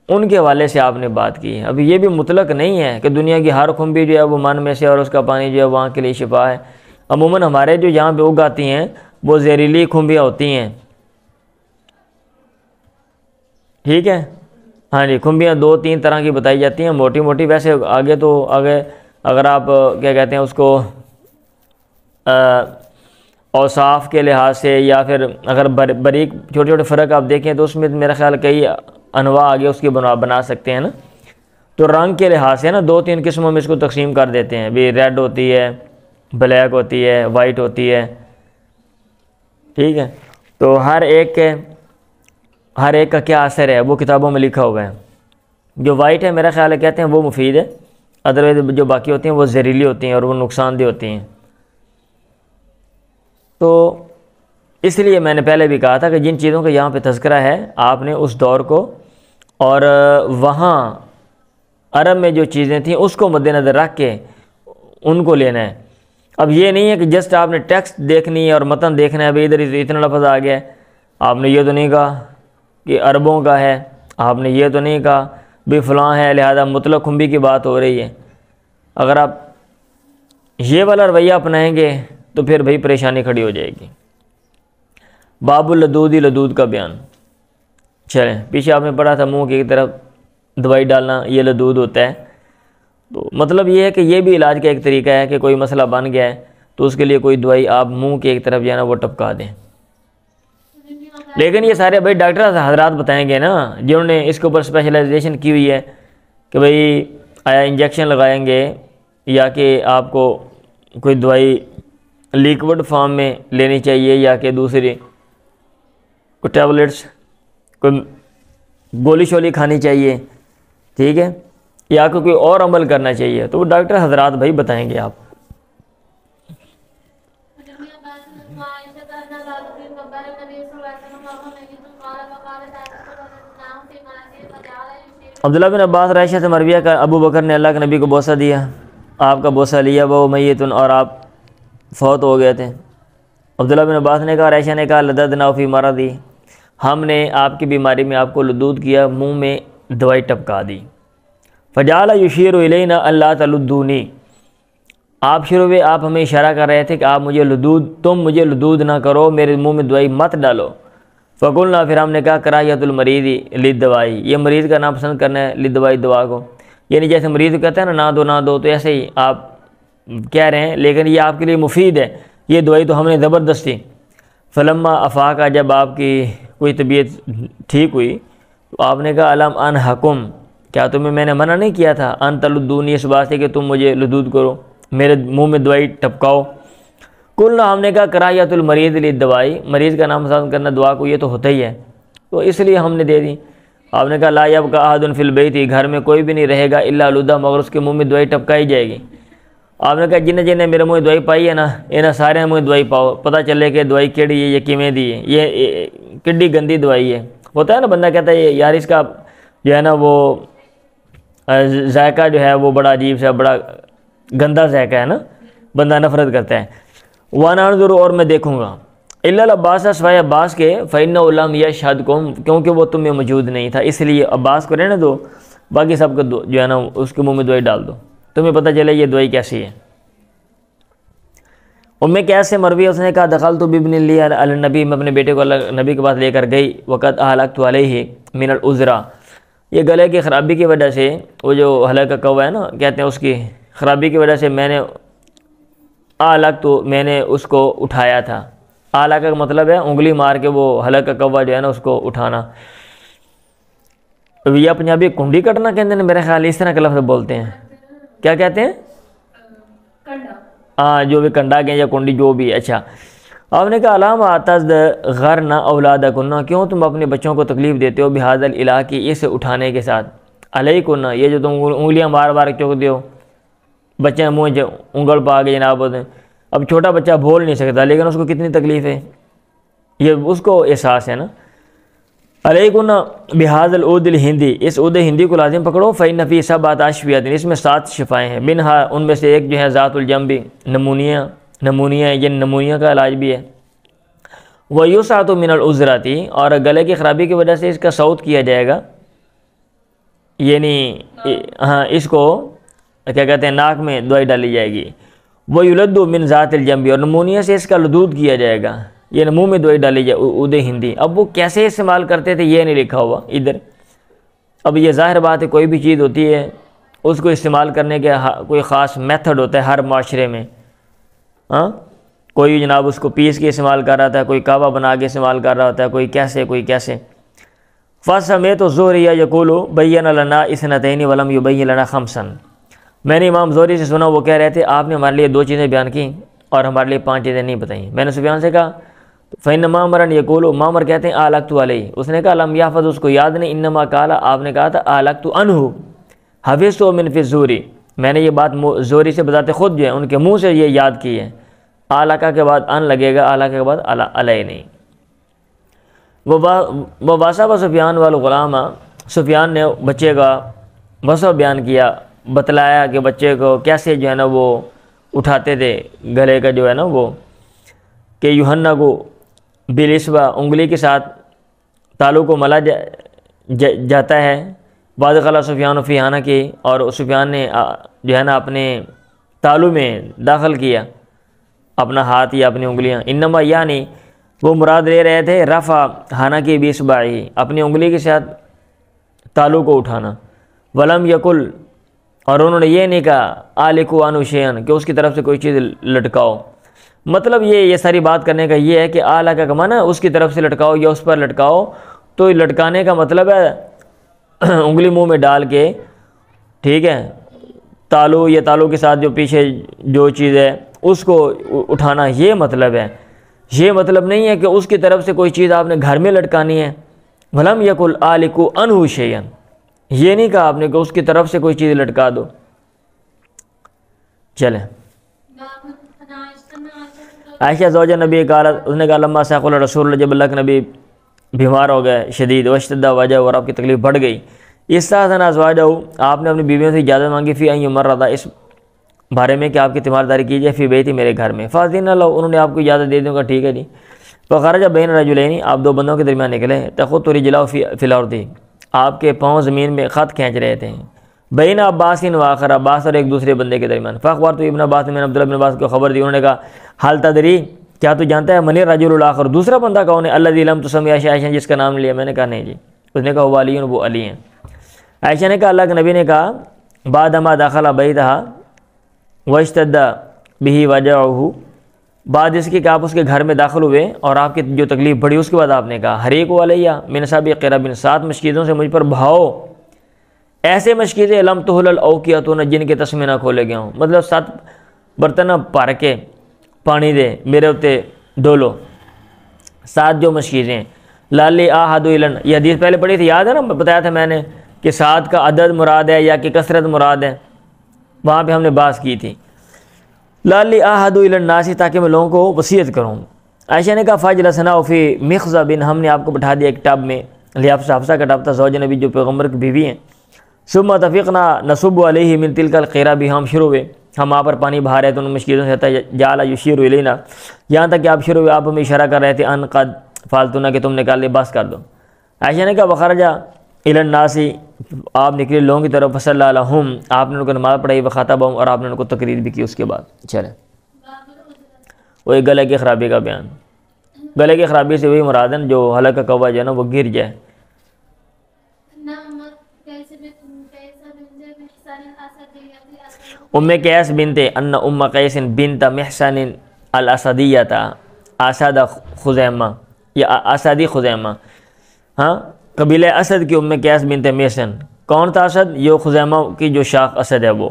ان کے حوالے سے آپ نے بات کی ہے۔ اب یہ بھی مطلق نہیں ہے کہ دنیا کی ہر کھمبی جو ہے وہ من میں سے اور اس کا پانی جو ہے وہاں کے لیے شفا ہے۔ عموماً ہمارے جو یہاں پہ اگاتی ہیں وہ زہریلی کھمبیاں ہوتی ہیں، ٹھیک ہے، ہاں جی، کھمبیاں 2-3 طرح کی بتائی جاتی ہیں، موٹی موٹی، ویسے آگے اگر آپ کیا کہتے ہیں اس کو اوصاف کے لحاظ سے یا پھر اگر باریک چھوٹے چھوٹے فرق آپ دیکھیں تو اس میں میرا خیال کئی انواع آگے اس کی بنا سکتے ہیں نا. تو رنگ کے لحاظ سے نا 2-3 قسموں میں اس کو تقسیم کر دیتے ہیں بھی ریڈ ہوتی ہے، بلیک ہوتی ہے، وائٹ ہوتی ہے. ٹھیک ہے، تو ہر ایک کا کیا اثر ہے وہ کتابوں میں لکھا ہوا ہے. جو وائٹ ہے میرا خیال ہے کہتے ہیں وہ مفید ہے، ادروائز جو باقی ہوتی ہیں وہ زہریلی ہوتی ہیں اور وہ نقصان دہ ہوتی ہیں. تو اس لیے میں نے پہلے بھی کہا تھا کہ جن چیزوں کا یہاں پہ تذکرہ ہے آپ نے اس دور کو اور وہاں عرب میں جو چیزیں تھیں اس کو مد نظر رکھ کے ان کو لینا ہے. اب یہ نہیں ہے کہ جسٹ آپ نے ٹیکسٹ دیکھنی ہے اور متن دیکھنا ہے، بھئی ادھر اتنا لفظ آ گیا ہے، آپ نے یہ تو نہیں کہا کہ عربوں کا ہے، آپ نے یہ تو نہیں کہا بھی فلاں ہے لہذا مطلق خنبی کی بات ہو رہی ہے. اگر آپ یہ والا رویہ اپنائیں گے تو پھر بھئی پریشانی کھڑی ہو جائے گی. باب اللدود، لدود کا بیان. چلیں پیچھے آپ نے پڑھا تھا منہ کی ایک طرف دوائی ڈالنا یہ لدود ہوتا ہے. تو مطلب یہ ہے کہ یہ بھی علاج کا ایک طریقہ ہے کہ کوئی مسئلہ بن گیا ہے تو اس کے لیے کوئی دوائی آپ منہ کی ایک طرف جو ہے نا وہ ٹپکا دیں. لیکن یہ سارے بھائی ڈاکٹر حضرات بتائیں گے نا جنہوں نے اس کے اوپر اسپیشلائزیشن کی ہوئی ہے کہ بھئی آیا انجیکشن لگائیں گے یا کہ آپ کو کوئی دوائی لیکوڈ فارم میں لینی چاہیے یا کہ دوسری کوئی ٹیبلٹس کوئی گولی شولی کھانی چاہیے، ٹھیک ہے، یا کہ کوئی اور عمل کرنا چاہیے، تو وہ ڈاکٹر حضرات بھائی بتائیں گے آپ. عبداللہ بن عباس عائشہ سے مرویہ کا ابو بکر نے اللہ کے نبی کو بوسہ دیا، آپ کا بوسہ لیا وہ میتن اور آپ فوت ہو گئے تھے. عبداللہ بن عباس نے کہا، عائشہ نے کہا لددنا فی مرضی، ہم نے آپ کی بیماری میں آپ کو لدود کیا، منہ میں دوائی ٹپکا دی. فجعل یشیر الینا اللہ تلدونی، آپ شروع میں آپ ہمیں اشارہ کر رہے تھے کہ تم مجھے لدود نہ کرو، میرے منہ میں دوائی مت ڈالو. فقلنا، پھر ہم نے کہا کراہیت المریض للدوائی، یہ مریض کا ناپسند کرنا ہے للدوائی دوا کو، یعنی جیسے مریض کہتا ہے نا نہ دو تو ایسے ہی آپ کہہ رہے ہیں، لیکن یہ آپ کے لیے مفید ہے، یہ دوائی تو ہم نے زبردستی. فلما افاقہ، جب آپ کی کوئی طبیعت ٹھیک ہوئی تو آپ نے کہا علم ان حکم، کیا تمہیں میں نے منع نہیں کیا تھا ان تلدونی، اس بات سے کہ تم مجھے لدود کرو، میرے منہ میں دوائی ٹپکاؤ. قلنا، ہم نے کہا کراہیت المریض للدوائی، مریض کا نام پسند کرنا دعا کو یہ تو ہوتا ہی ہے تو اس لیے ہم نے دے دی. آپ نے کہا لا یبقى احد فی البیت، گھر میں کوئی بھی نہیں رہے گا الا لدہ، مگر اس کے منہ میں دوائی ٹپکائی جائے گی. آپ نے کہا جنہیں میرے منہ دوائی پائی ہے نا انہیں سارے منہ دوائی پاؤ، پتہ چلے کہ دوائی کیڑی ہے یہ کیویں دی ہے، یہ کڈی گندی دوائی ہے. ہوتا ہے نا بندہ کہتا ہے یار اس کا جو ہے نا وہ ذائقہ جو ہے وہ بڑا عجیب سا، بڑا گندا ذائقہ ہے نا، بندہ نفرت کرتا ہے. وانا انظر، اور میں دیکھوں گا، الا العباس، سوائے عباس کے، فإنه لم يشهدكم، کیونکہ وہ تم میں موجود نہیں تھا، اس لیے عباس کو رہنے دو، باقی سب کو جو ہے نا اس کے منہ میں دوائی ڈال دو، تمہیں پتہ چلے یہ دوائی کیسی ہے. کیسے مروی اس نے کہا دخلت بابن لی علی النبی، میں اپنے بیٹے کو نبی کے پاس لے کر گئی، وقت احلقت علیہ من العذرا، یہ گلے کی خرابی کی وجہ سے، وہ جو حلق کا کوا ہے نا کہتے ہیں اس کی خرابی کی وجہ سے میں نے میں نے اس کو اٹھایا تھا. احلق کا مطلب ہے انگلی مار کے وہ حلق کا کوا جو ہے نا اس کو اٹھانا. یہ پنجابی کنڈی کٹنا کہتے ہیں، میرے خیال اس طرح کا لفظ بولتے ہیں، کیا کہتے ہیں؟ ہاں جو بھی کنڈا کے یا کنڈی جو بھی. اچھا، آپ نے کہا علامہ تزغرن اولادکن، کیوں تم اپنے بچوں کو تکلیف دیتے ہو بہذا الالہ کی، اسے اٹھانے کے ساتھ، علیکن، یہ جو تم انگلیاں بار بار چوکتے ہو، بچے منہ انگل پا کے جناب ہوتے ہیں. اب چھوٹا بچہ بول نہیں سکتا لیکن اس کو کتنی تکلیف ہے، یہ اس کو احساس ہے نا. علیکن بہذا العود الہندی، اس عود ہندی کو لازم پکڑو، فإن فی سبعۃ اشفیۃ، اس میں 7 شفائیں ہیں، منہا ان میں سے ایک جو ہے ذات الجنب، نمونیا یہ نمونیا کا علاج بھی ہے. ویسعۃ من العذرات، اور گلے کی خرابی کی وجہ سے اس کا صوت کیا جائے گا، یعنی ہاں اس کو کیا کہتے ہیں ناک میں دوائی ڈالی جائے گی. ویلد من ذات الجنب، اور نمونیا سے اس کا لدود کیا جائے گا، یہ منہ میں دوائی ڈالی جائے عود ہندی. اب وہ کیسے استعمال کرتے تھے یہ نہیں لکھا ہوا ادھر. اب یہ ظاہر بات ہے کوئی بھی چیز ہوتی ہے اس کو استعمال کرنے کے کوئی خاص میتھڈ ہوتا ہے ہر معاشرے میں. ہاں کوئی جناب اس کو پیس کے استعمال کر رہا تھا، کوئی کعوہ بنا کے استعمال کر رہا ہوتا ہے، کوئی کیسے کوئی کیسے. فسمعت الزہری یقول بین لنا اثنتین ولم یبین لنا خمسا، میں نے امام زہری سے سنا وہ کہہ رہے تھے آپ نے ہمارے لیے 2 چیزیں بیان کی اور ہمارے لیے 5 چیزیں نہیں بتائیں۔ میں نے سفیان سے کہا فإن معمرا یقول، معمر کہتے ہیں آلقت علیہ، اس نے کہا لم یحفظ، اس کو یاد نہیں، انما قال، آپ نے کہا تھا آلقت عنہ حفظت من فی الزہری، میں نے یہ بات زہری سے بذات خود جو ہے ان کے منہ سے یہ یاد کی ہے۔ آلقہ کے بعد ان لگے گا، آلقہ کے بعد علیہ نہیں۔ وہ وصف سفیان والغلام، سفیان نے بچے کا وصف بیان کیا، بتلایا کہ بچے کو کیسے جو ہے نا وہ اٹھاتے تھے گلے کا جو ہے نا وہ، کہ یوحنا کو بالاسبہ انگلی کے ساتھ تالو کو ملا جاتا ہے۔ بعد خلا سفیان فی حانہ کی، اور سفیان نے جو ہے نا اپنے تالو میں داخل کیا اپنا ہاتھ یا اپنی انگلیاں، انما یعنی وہ مراد لے رہے تھے رفع حانہ کی باصبعہ، اپنی انگلی کے ساتھ تالو کو اٹھانا۔ ولم یقل، اور انہوں نے یہ نہیں کہا آلکو عنہ شیئا کہ اس کی طرف سے کوئی چیز لٹکاؤ، مطلب یہ ساری بات کرنے کا یہ ہے کہ آلکہ کا معنی اس کی طرف سے لٹکاؤ یا اس پر لٹکاؤ، تو لٹکانے کا مطلب ہے انگلی منہ میں ڈال کے، ٹھیک ہے، تالو یا تالو کے ساتھ جو پیچھے جو چیز ہے اس کو اٹھانا، یہ مطلب ہے۔ یہ مطلب نہیں ہے کہ اس کی طرف سے کوئی چیز آپ نے گھر میں لٹکانی ہے۔ ولم یقل آلکو عنہ شیئا، یہ نہیں کہا آپ نے کہ اس کی طرف سے کوئی چیز لٹکا دو۔ چلیں، عائشہ زوجہ نبی قالت، اس نے کہا لما ساقل رسول اللہ، جب اللہ کے نبی بیمار ہو گئے شدید، واشتد وجہ، اور آپ کی تکلیف بڑھ گئی، استاذن ازواجہ، آپ نے اپنی بیویوں سے اجازت مانگی فی ان یمرض، اس بارے میں کہ آپ کی تیمارداری کیجیے، فی بیتی، میرے گھر میں، فاذن له، انہوں نے آپ کو اجازت دے دوں گا، ٹھیک ہے جی۔ فخرج بین رجلین، آپ 2 بندوں کے درمیان نکلے، تخط رجلہ فی الارض، آپ کے پاؤں زمین میں خط کھینچ رہے تھے، بین عباس و آخر، عباس اور ایک دوسرے بندے کے درمیان۔ فاخبرت ابن عباس، میں نے عبداللہ بن عباس کو خبر دی، انہوں نے کہا حل تدری، کیا تو جانتا ہے من الرجل الاخر، دوسرا بندہ کون ہے، الذی لم تسمی عائشہ، جس کا نام لیا، میں نے کہا نہیں جی۔ اس نے کہا وہ علی، وہ علی ہیں۔ عائشہ نے کہا اللہ کے نبی نے کہا بعد ما دخل بیتہا واشتد بہ وجعہ، بعد اس کی کہ آپ اس کے گھر میں داخل ہوئے اور آپ کی جو تکلیف بڑھی، اس کے بعد آپ نے کہا حریق علیہ من سابع قرب، 7 مشکیزوں سے مجھ پر بہاؤ، ایسے مشکیزیں لم تحل الاوقیۃ، جن کے تسمے نہ کھولے گئے ہوں، مطلب 7 برتن بھر کے پانی دے میرے اتے ڈولو، 7 جو مشکیزیں، لالی آہد الن، یہ حدیث پہلے پڑھی تھی، یاد ہے نا، بتایا تھا میں نے کہ 7 کا عدد مراد ہے یا کہ کثرت مراد ہے، وہاں پہ ہم نے بات کی تھی، لالی آہد الناس، تاکہ میں لوگوں کو وصیت کروں۔ عائشہ نے کہا فاجلسنا فی مخزب، ہم نے آپ کو بٹھا دیا ایک ٹب میں، حفصہ کا ٹب تھا، زوج نبی جو پیغمبر کی بیوی ہیں، ثم تفقنا نصب علیہ من تلک القیرہ، بھی ہم شروع ہوئے، ہم وہاں پر پانی بہا رہے تھے ان مشکلوں سے، جعل یشیر الینا، یہاں تک کہ آپ شروع ہوئے، آپ ہمیں اشارہ کر رہے تھے ان قد فالتونا، کہ تم نکال لے، بس کر دو۔ عائشہ نے کہا وخرج الی الناس، آپ نکلے لوگوں کی طرف، فصلی علیہم، آپ نے ان کو نماز پڑھائی، وخطبہم، اور آپ نے ان کو تقریر بھی کی اس کے بعد۔ چلیں، وہ ایک گلے کی خرابی کا بیان، گلے کی خرابی سے وہی مرادن جو حلق کا کوا جو ہے نا وہ گر جائے۔ ام قیس بنت ان ام قیس بنت محسن الاسدیۃ، اسد خزیمہ یا اسدی خزیمہ، ہاں، قبیلہ اسد کی ام قیس بنت محسن، کون تھا اسد؟ یہ خزیمہ کی جو شاخ اسد ہے وہ۔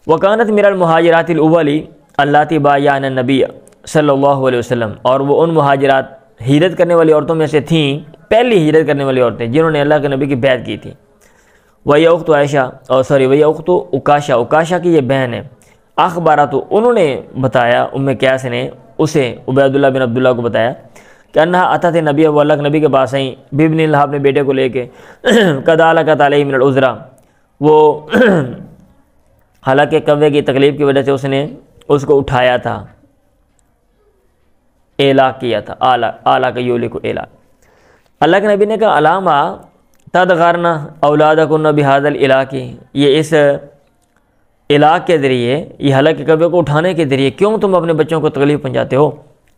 وکانت من المہاجرات الاولی اللاتی بایعن النبی صلی اللہ علیہ وسلم، اور وہ ان مہاجرات، ہجرت کرنے والی عورتوں میں سے تھیں، پہلی ہجرت کرنے والی عورتیں جنہوں نے اللہ کے نبی کی بیعت کی تھی۔ وہی اخت عائشہ، وہی اخت اکاشہ، اکاشہ کی یہ بہن ہے، اخبارات، انہوں نے بتایا، ام قیس نے اسے، عبید اللہ بن عبداللہ کو بتایا کہ انہا اتت نبی، وہ اللہ کے نبی کے پاس آئیں، بابن اللہ، اپنے بیٹے کو لے کے، قد علقت علیہ من العذرہ، وہ حالانکہ کوے کی تکلیف کی وجہ سے اس نے اس کو اٹھایا تھا، اعلاق کیا تھا، اعلیٰ کا یولک اعلاق۔ اللہ کے نبی نے کہا علامہ تدغرنا اولادکن بہذا العلاق، یہ اس علاق کے ذریعے، یہ حلق کے کوے کو اٹھانے کے ذریعے کیوں تم اپنے بچوں کو تکلیف پہنچاتے ہو؟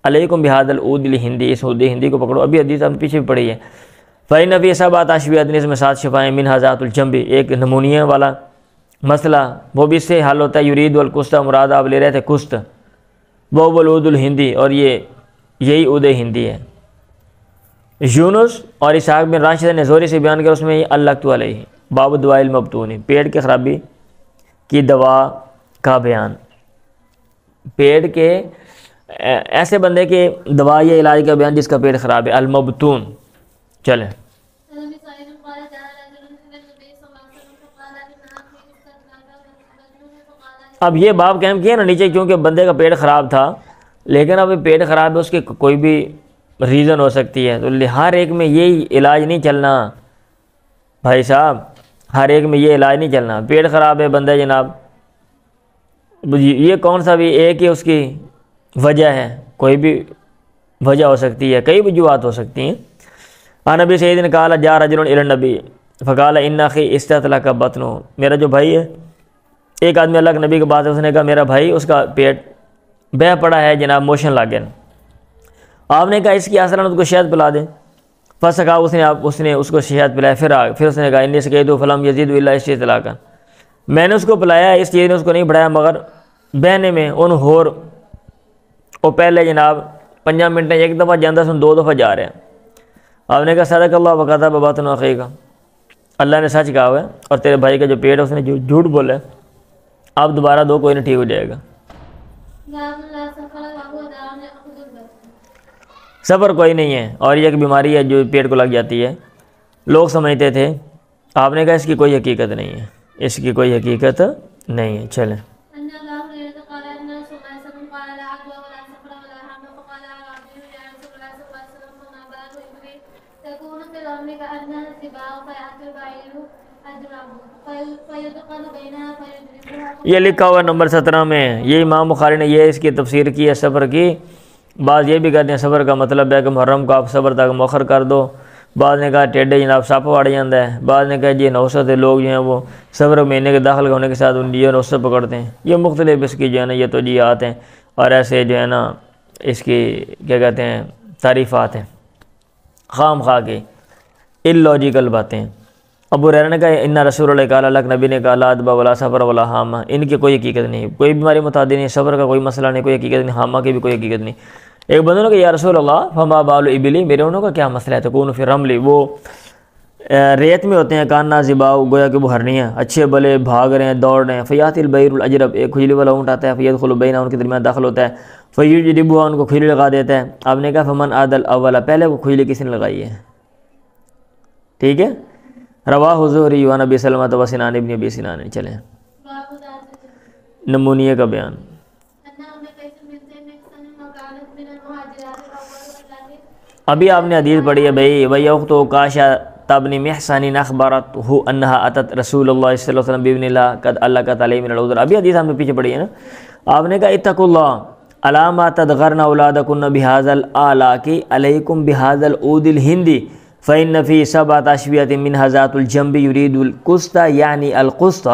علیکم بہذا العود الہندی، اس عود ہندی کو پکڑو، ابھی حدیث ہم پیچھے بھی پڑھی ہے۔ فإن فی سبعۃ اشفیۃ، اس میں 7 شفائیں، منھا ذات الجنب، ایک نمونیا والا مسئلہ، وہ بھی اس سے حل ہوتا ہے، یرید القسط، مراد آپ لے رہے تھے قسط، وہ العود الہندی، اور یہی عود ہندی ہے۔ یونس اور اسحاق بن راشد نے زوری سے بیان کیا، اس میں اللغت علیہ باب دواء المبتون، پیٹ کی خرابی کی دوا کا بیان، پیٹ کے ایسے بندے کے دوا یا علاج کا بیان جس کا پیٹ خراب ہے، المبتون۔ چلیں اب یہ باب قائم کیا نا نیچے، کیونکہ بندے کا پیٹ خراب تھا، لیکن اب پیٹ خراب ہے اس کی کوئی بھی ریزن ہو سکتی ہے، تو ہر ایک میں یہی علاج نہیں چلنا بھائی صاحب، ہر ایک میں یہ علاج نہیں چلنا۔ پیٹ خراب ہے بندہ جناب، یہ کون سا بھی ایک ہی اس کی وجہ ہے، کوئی بھی وجہ ہو سکتی ہے، کئی وجوہات ہو سکتی ہیں۔ عن ابی سعید نے قال جاء رجل الی النبی فقال ان اخی استطلق بطنہ، میرا جو بھائی ہے، ایک آدمی اللہ کے نبی کے بعد اس نے کہا میرا بھائی اس کا پیٹ بہہ پڑا ہے جناب، موشن لگ گیا۔ آپ نے کہا اس کی اصلاً اس کو شہد پلا دیں، فسقا، اس نے اس کو شہد پلایا، پھر اس نے کہا انی سقیتہ فلم یزید الا استطلاقا، میں نے اس کو پلایا، اس چیز نے اس کو نہیں بڑھایا مگر بہنے میں ان ہور وہ پہلے جناب 5 منٹ میں ایک دفعہ جاندہ سن 2 دفعہ جا رہے ہیں۔ آپ نے کہا صدق اللہ وکتب باطن اخیک، اللہ نے سچ کہا ہوا ہے اور تیرے بھائی کا جو پیٹ ہے اس نے جو جھوٹ بولا ہے، اب دوبارہ دو کوئی نہیں، ٹھیک ہو جائے گا۔ صبر کوئی نہیں ہے، اور یہ ایک بیماری ہے جو پیٹ کو لگ جاتی ہے، لوگ سمجھتے تھے، آپ نے کہا اس کی کوئی حقیقت نہیں ہے، اس کی کوئی حقیقت نہیں ہے۔ چلیں یہ لکھا ہوا نمبر 17 میں، یہ امام بخاری نے یہ اس کی تفسیر کی ہے صبر کی۔ بعض یہ بھی کہتے ہیں صبر کا مطلب ہے کہ محرم کو آپ صبر تک مؤخر کر دو، بعض نے کہا ٹیڈے جناب سپ واڑ جاندہ ہے، بعض نے کہا جی نوست ہے، لوگ جو ہیں وہ صبر مہینے کے داخل ہونے کے ساتھ ان یہ نوست پکڑتے ہیں، یہ مختلف اس کی جو ہے نا یہ توجیہات ہیں اور ایسے جو ہے نا اس کی کیا کہتے ہیں تعریفات ہیں، خام خواہ کی اللاجیکل باتیں۔ ابو ہریرہ نے کہا ان رسول اللہ قال، اللہ کے نبی نے کہا لا ادبا ولا صبر ولا حامہ، ان کی کوئی حقیقت نہیں، کوئی بیماری متعدی نہیں، صبر کا کوئی مسئلہ نہیں، کوئی حقیقت نہیں، حامہ کی بھی کوئی حقیقت نہیں۔ ایک بندوں نے کہا یا رسول اللہ فما بال ابلی، میرے اونوں کا کیا مسئلہ ہے؟ تکون فی الرمل، وہ ریت میں ہوتے ہیں، کاننا زباؤ، گویا کہ وہ ہرنیاں اچھے بلے بھاگ رہے ہیں، دوڑ رہے ہیں، فیات البیر الاجرب، ایک کھجلی والا اونٹ آتا ہے، فیدخل بینہ، ان کے درمیان داخل ہوتا ہے، فیجربھا، ان کو کھجلی لگا دیتا ہے۔ آپ نے کہا فمن عادل اولا، پہلے وہ کھجلی کس نے لگائی ہے؟ ٹھیک ہے، رواہ زہری عن ابی سلمہ و سنان ابن ابی سنان۔ چلیں نمونیے کا بیان۔ ابھی آپ نے حدیث پڑھی ہے بھائی، وَيَوْقْتُ قَاشَةَ تَبْنِ مِحْسَنٍ أَخْبَرَتْهُ أَنَّهَا أَتَتْ رسول اللہ صلی اللہ علیہ وسلم بِإِذْنِ اللَّهِ قَدْ أَلَّقَتْ عَلَيْهِ مِنَ الْعُذْرِ، ابھی حدیث ہم نے پیچھے پڑھی ہے نا۔ آپ نے کہا اتقوا اللہ علی ما تدغرن اولادکن بهذا الآلاک علیکم بهذا العود الہندی فإن فی 7 أشبیة منها ذات الجنب يريد القسط یعنی القسط،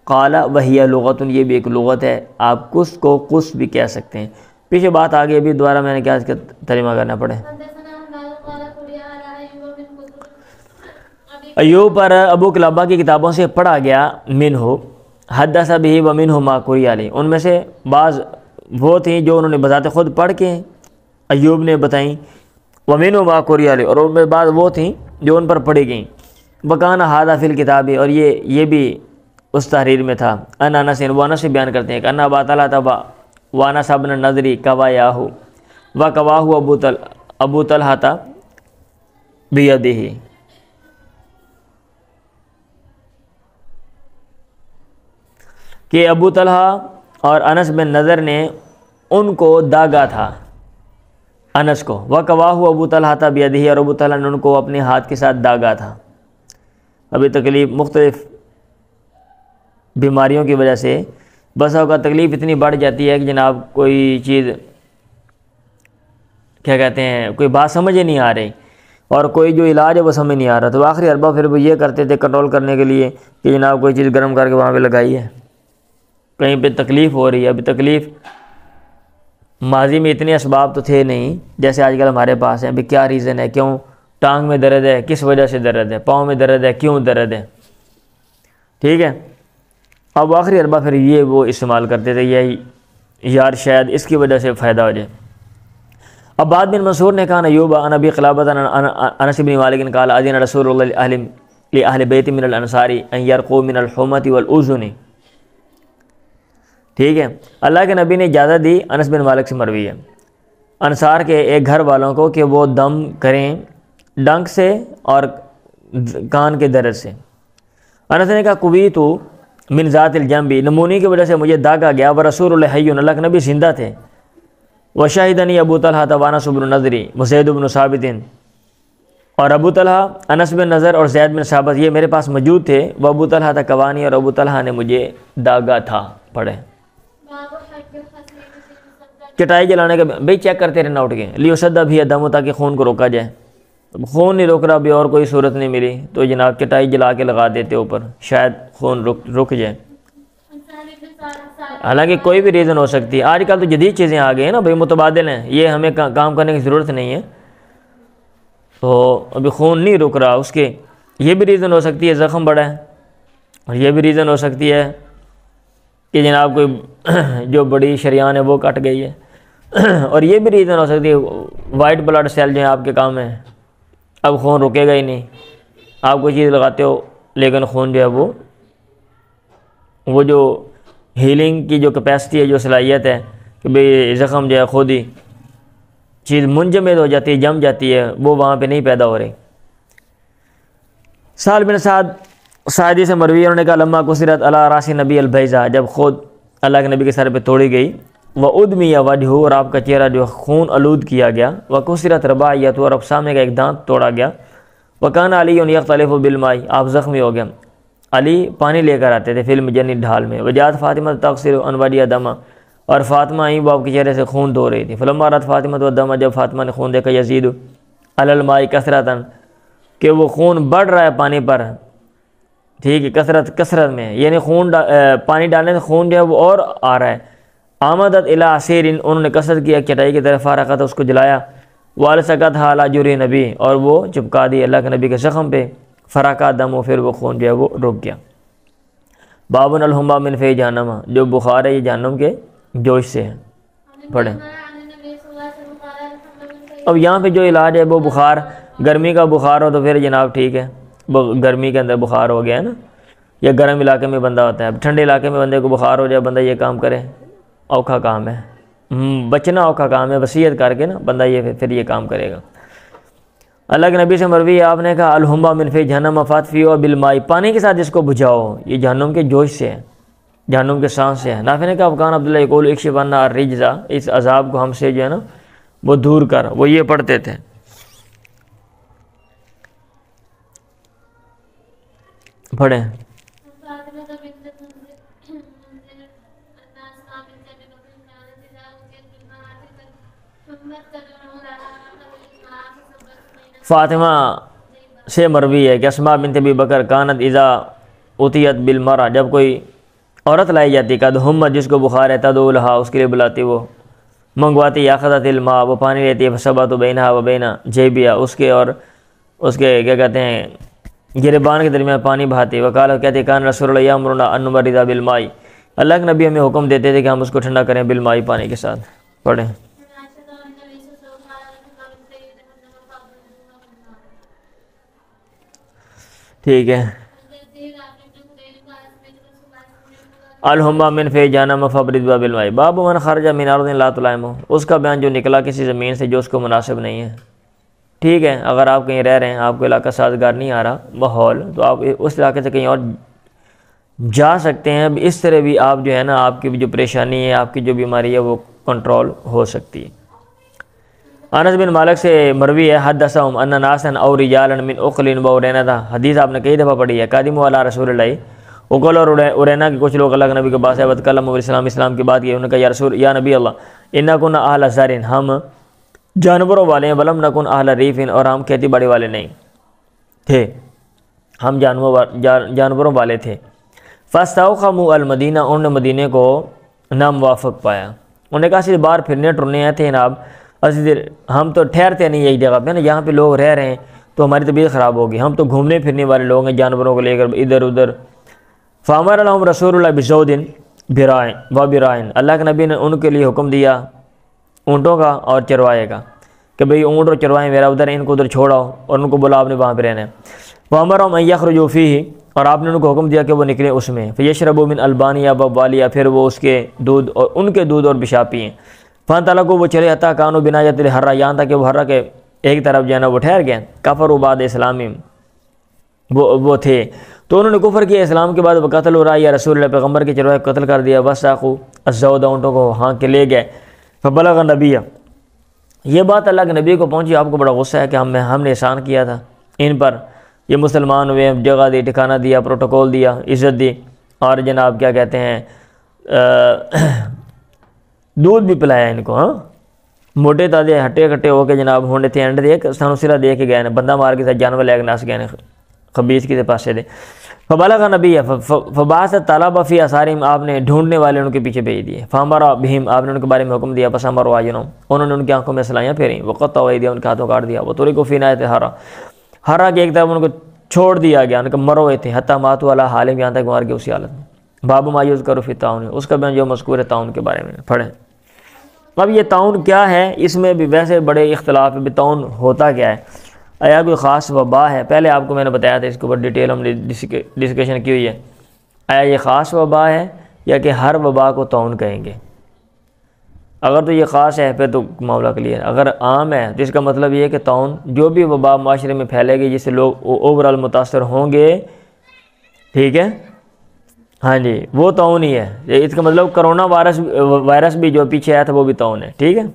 قال وهي لغۃ، یہ بھی ایک لغت ہے، آپ قسط کو قسط بھی کہہ سکتے ہیں۔ پیچھے بات آگے ابھی دوبارہ میں نے کیا اس کا ترجمہ کرنا پڑے۔ ایوب پر ابو قلابہ کی کتابوں سے پڑھا گیا، منہ حدث بہ ومنہ ما قری علیہ، ان میں سے بعض وہ تھیں جو انہوں نے بذات خود پڑھ کے ایوب نے بتائیں، ومنہ ما قری علیہ، اور ان میں بعض وہ تھیں جو ان پر پڑھی گئیں۔ وکان ھذا فی الکتاب، اور یہ بھی اس تحریر میں تھا۔ ان انس، وہ انس سے بیان کرتے ہیں کہ ان ابا طلحہ وانس بن النضر قوایاہ وقواہ ابو طلحہ بیدہ، کہ ابو طلحہ اور انس بن نضر نے ان کو داغا تھا، انس کو، وقواہ ابو طلحہ بیدہ، اور ابو طلحہ نے ان کو اپنے ہاتھ کے ساتھ داغا تھا۔ ابھی تکلیف مختلف بیماریوں کی وجہ سے بس اوقات تکلیف اتنی بڑھ جاتی ہے کہ جناب کوئی چیز کیا کہتے ہیں کوئی بات سمجھ ہی نہیں آ رہی، اور کوئی جو علاج ہے وہ سمجھ نہیں آ رہا، تو آخری اربا پھر وہ یہ کرتے تھے کنٹرول کرنے کے لیے کہ جناب کوئی چیز گرم کر کے وہاں پہ لگائی ہے، کہیں پہ تکلیف ہو رہی ہے۔ ابھی تکلیف ماضی میں اتنے اسباب تو تھے نہیں جیسے آج کل ہمارے پاس ہیں، ابھی کیا ریزن ہے، کیوں ٹانگ میں درد ہے، کس وجہ سے درد ہے، پاؤں میں درد ہے، کیوں درد ہے، ٹھیک ہے۔ اب آخری اربا پھر یہ وہ استعمال کرتے تھے، یہی یار شاید اس کی وجہ سے فائدہ ہو جائے۔ عباد بن منصور نے کہا ایوب عن ابی قلابۃ عن انس بن مالک قال اذن رسول اللہ لأہل بیت من الانصار ان یرقوا من الحمۃ والاذن. ٹھیک ہے، اللہ کے نبی نے اجازت دی، انس بن مالک سے مروی ہے، انصار کے ایک گھر والوں کو کہ وہ دم کریں ڈنک سے اور کان کے درد سے. انس نے کہا قویت من ذات الجنب، نمونی کی وجہ سے مجھے داغا گیا، ورسول اللہ حی، اللہ کے نبی زندہ تھے، وشاہدنی ابو طلحہ وانس بن نضر وزید بن ثابت، اور ابو طلحہ، انس بن نضر اور زید بن ثابت یہ میرے پاس موجود تھے. وہ ابو طلحہ تھا کوانی، اور ابو طلحہ نے مجھے داغا تھا. پڑھیں چٹائی جلانے کا بھئی چیک کرتے رہنا اٹھ کے، لیوسدہ بھی دم تاکہ خون کو روکا جائے. خون نہیں روک رہا بھی اور کوئی صورت نہیں ملی تو جناب چٹائی جلا کے لگا دیتے اوپر، شاید خون رک جائے. حالانکہ کوئی بھی ریزن ہو سکتی ہے، آج کل تو جدید چیزیں آ گئی ہیں نا بھئی، متبادل ہیں، یہ ہمیں کام کرنے کی ضرورت نہیں ہے. تو ابھی خون نہیں رک رہا، اس کے یہ بھی ریزن ہو سکتی ہے زخم بڑا ہے، اور یہ بھی ریزن ہو سکتی ہے کہ جناب کوئی جو بڑی شریان ہے وہ کٹ گئی ہے، اور یہ بھی ریزن ہو سکتی ہے وائٹ بلڈ سیل جو ہیں آپ کے کام میں، اب خون رکے گا ہی نہیں. آپ کوئی چیز لگاتے ہو لیکن خون جو ہے وہ جو ہیلنگ کی جو کیپیسٹی ہے، جو صلاحیت ہے کہ بھئی زخم جو ہے خود ہی چیز منجمد ہو جاتی ہے، جم جاتی ہے، وہ وہاں پہ نہیں پیدا ہو رہی. سہل بن سعد سعدی سے مروی، انہوں نے کہا لما کسرت علی راس نبی البیضہ، جب خود اللہ کے نبی کے سر پہ توڑی گئی، وادمی وجہ، اور آپ کا چہرہ جو خون آلود کیا گیا، وکسرت رباعیت، اور اب سامنے کا ایک دانت توڑا گیا، وکان علی یختلف بالماء، آپ زخمی ہو گئے، علی پانی لے کر آتے تھے فی المجنی ڈھال میں، وجات فاطمہ تغسل عن وجہ دم، اور فاطمہ آئیں وہ آپ کے چہرے سے خون دھو رہی تھی. فلما رات فاطمہ والدم، جب فاطمہ نے خون دیکھا، یزید علی الماء کثرتاً، کہ وہ خون بڑھ رہا ہے پانی پر، ٹھیک ہے، کثرت میں، یعنی پانی ڈالنے سے خون جو ہے وہ اور آ رہا ہے. آمدت الی عصیر، انہوں نے کثرت کیا چٹائی کی طرف، فارقت، اس کو جلایا، والصقتھا علی جرح نبی، اور وہ چپکا دی اللہ کے نبی کے زخم پہ، فراقا دم، پھر وہ خون جو ہے وہ رک گیا. باب الحمہ من فی جہنم، جو بخار ہے یہ جہنم کے جوش سے ہے. پڑھیں. اب یہاں پہ جو علاج ہے وہ بخار، گرمی کا بخار ہو تو پھر جناب ٹھیک ہے، گرمی کے اندر بخار ہو گیا ہے نا، یا گرم علاقے میں بندہ ہوتا ہے. اب ٹھنڈے علاقے میں بندے کو بخار ہو جائے، بندہ یہ کام کرے، اوکھا کام ہے، بچنا اوکھا کام ہے، وصیت کر کے نا بندہ یہ پھر یہ کام کرے گا. اللہ کے نبی سے مروی ہے، آپ نے کہا الحمہ من فی جہنم فاطفیو بالماء، پانی کے ساتھ اس کو بجھاؤ، یہ جہنم کے جوش سے ہے، جہنم کے سانس سے ہے. نافع نے کہا افغان عبداللہ یقول اکشف عنا الرجز، اس عذاب کو ہم سے جو ہے نا وہ دور کر، وہ یہ پڑھتے تھے. پڑھیں. فاطمہ سے مروی ہے کہ اسماء بنت ابی بکر کانت اذا اتیت بالمرأ، جب کوئی عورت لائی جاتی، قد ہمت، جس کو بخار ہے، تدعو لہا، اس کے لیے بلاتی، وہ منگواتی، یاخذت الماء، وہ پانی لیتی ہے، فصبت بینہا و بین جیبیا، اس کے اور اس کے کیا کہتے ہیں گریبان کے درمیان پانی بہاتی. وقال، کہتے کان رسول اللہ یامرنا ان نبرد بالماء، اللہ کے نبی ہمیں حکم دیتے تھے کہ ہم اس کو ٹھنڈا کریں بالماء، پانی کے ساتھ. پڑھیں. ٹھیک ہے. الحمہ من فی جہنم فابرد بالماء، باب من خرج من ارض لا تلائمہ، اس کا بیان جو نکلا کسی زمین سے جو اس کو مناسب نہیں ہے. ٹھیک ہے، اگر آپ کہیں رہ رہے ہیں، آپ کو علاقہ سازگار نہیں آ رہا ماحول، تو آپ اس علاقے سے کہیں اور جا سکتے ہیں. اس طرح بھی آپ جو ہے نا، آپ کی جو پریشانی ہے، آپ کی جو بیماری ہے وہ کنٹرول ہو سکتی ہے. انس بن مالک سے مروی ہے حدثہم ان ناسا او رجالا من اقل و ارینا، حدیث آپ نے کئی دفعہ پڑھی ہے. قادموا علی رسول اللہ، اقل اور ارینا کے کچھ لوگ اللہ کے نبی کے پاس ہے، وتکلموا بالاسلام، اسلام کی بات کی. انہوں نے کہا یا نبی اللہ، انا کنا اہل زرع، ہم جانوروں والے ہیں، ولم نکن اہل ریف، اور ہم کھیتی باڑی والے نہیں تھے، ہم جانوروں والے تھے. فاستوخموا المدینہ، انہوں نے مدینے کو ناموافق پایا. انہوں نے کہا صرف باہر پھرنے ٹرنے آئے تھے جناب، ہم تو ٹھہرتے نہیں ایک جگہ پہ نا، یہاں پہ لوگ رہ رہے ہیں تو ہماری طبیعت خراب ہوگی، ہم تو گھومنے پھرنے والے لوگ ہیں، جانوروں کو لے کر ادھر ادھر. فامر لهم رسول اللہ بزود برائن و برائن، اللہ کے نبی نے ان کے لیے حکم دیا اونٹوں کا اور چروائے کا. کہ بھئی اونٹ اور چروائیں میرا ادھر ہیں، ان کو ادھر چھوڑاؤ اور ان کو بلا آپ نے وہاں پہ رہنا ہے۔ وَأَمَرَهُمْ أَن يَخْرُجُوا فِيهِ، اور آپ نے ان کو حکم دیا کہ وہ نکلیں اس میں، فَيَشْرَبُوا مِنْ أَلْبَانِهَا بَوَّالِهَا، پھر وہ اس کے دودھ اور ان کے دودھ اور پیشاب پئیں۔ فَانْطَلَقُوا، وہ چلے حتیٰ كَانُوا بِنَاحِيَةِ الْحَرَّةِ، یہاں تک کہ وہ حرہ کے ایک طرف جو ہے نا وہ ٹھہر گئے، کفروا بعد اسلامہم، وہ تھے تو انہوں نے کفر کیا اسلام کے بعد، وقتلوا راعی رسول اللہ، پیغمبر کے چروائے کو قتل کر دیا، وساقوا الزود، اونٹوں کو ہانک کے لے گئے۔ فبلغ النبی، یہ بات اللہ کے نبی کو پہنچی، آپ کو بڑا غصہ ہے کہ ہم نے احسان کیا تھا ان پر، یہ مسلمان ہوئے، جگہ دی، ٹھکانہ دیا، پروٹوکول دیا، عزت دی، اور جناب کیا کہتے ہیں دودھ بھی پلایا ان کو، ہاں موٹے تازے ہٹے کٹے ہو کے جناب ہونے تھے، اینڈ دے سانو سرا دے کے گئے، بندہ مار کے ساتھ جانور لے کے ناس گئے خبیث کے پاسے دے۔ فبلغ نبی فبعث طلب فی اثارہم، آپ نے ڈھونڈنے والے ان کے پیچھے بھیج دیے، فامر بہم، آپ نے ان کے بارے میں حکم دیا، پس امر اعینہم، انہوں نے ان کی آنکھوں میں سلائیاں پھیریں، وقطعوا ایدیہم، ان کے ہاتھوں کاٹ دیا، وترکوا فی ناحیۃ الحرہ، حرہ کے ایک طرف ان کو چھوڑ دیا گیا، ان کے مرے ہوئے تھے، حتی ماتوا علی حالہم، یہاں تک مار کے اسی حالت میں۔ باب ما یذکر فی الطاعون، اس کا بیان جو مذکور ہے طاعون کے بارے میں، پڑھیں۔ اب یہ طاعون کیا ہے، اس میں بھی ویسے بڑے اختلاف ہے، طاعون ہوتا کیا ہے، آیا کوئی خاص وبا ہے؟ پہلے آپ کو میں نے بتایا تھا، اس کے اوپر ڈیٹیل ہم نے ڈسکشن کی ہوئی ہے، آیا یہ خاص وبا ہے یا کہ ہر وبا کو طاعون کہیں گے؟ اگر تو یہ خاص ہے پھر تو معاملہ کلیئر، اگر عام ہے تو اس کا مطلب یہ ہے کہ طاعون جو بھی وبا معاشرے میں پھیلے گی جس سے لوگ اوورال متاثر ہوں گے، ٹھیک ہے، ہاں جی وہ طاعون ہی ہے، اس کا مطلب کرونا وائرس بھی جو پیچھے آیا تھا وہ بھی طاعون ہے، ٹھیک ہے۔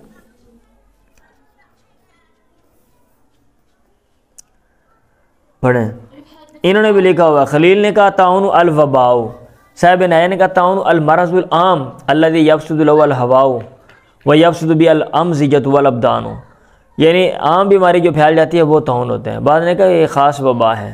پڑھیں، انہوں نے بھی لکھا ہوا، خلیل نے کہا طاعون الوباء، صاحب نیا نے کہا طاعون المرض العام الذي يفسد له الهواء ويفسد به الامزجة والابدان، یعنی عام بیماری جو پھیل جاتی ہے وہ طاعون ہوتے ہیں۔ بعد نے کہا یہ خاص وبا ہے۔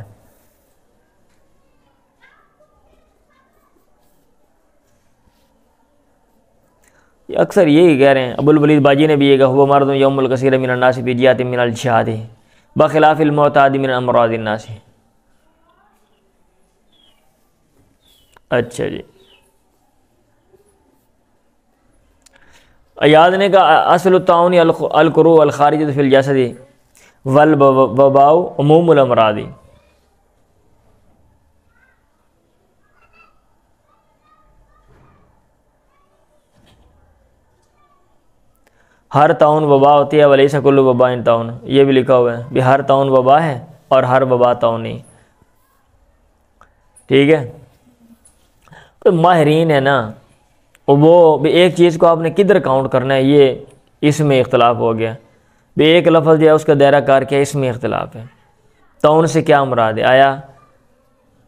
اکثر یہی کہہ رہے ہیں، ابو الولید باجی نے بھی یہ کہا، وہ مرض یوم الکثیر من الناس فی جیات من الجہاد بخلاف المعتاد من امراض الناس۔ اچھا جی، ایاد نے کہا اصل الطاعون القروء الخارجۃ فی الجسد والوباء عموم الامراض۔ ہر طاعون وبا ہوتی ہے، ولیس کل وباء طاعون، یہ بھی لکھا ہوا ہے بھی ہر طاعون وبا ہے اور ہر وبا طاعون نہیں، ٹھیک ہے۔ تو ماہرین ہے نا، وہ بھی ایک چیز کو آپ نے کدھر کاؤنٹ کرنا ہے، یہ اس میں اختلاف ہو گیا، بھی ایک لفظ جو ہے اس کا دائرہ کار کیا، اس میں اختلاف ہے، طاعون سے کیا مراد ہے۔ آیا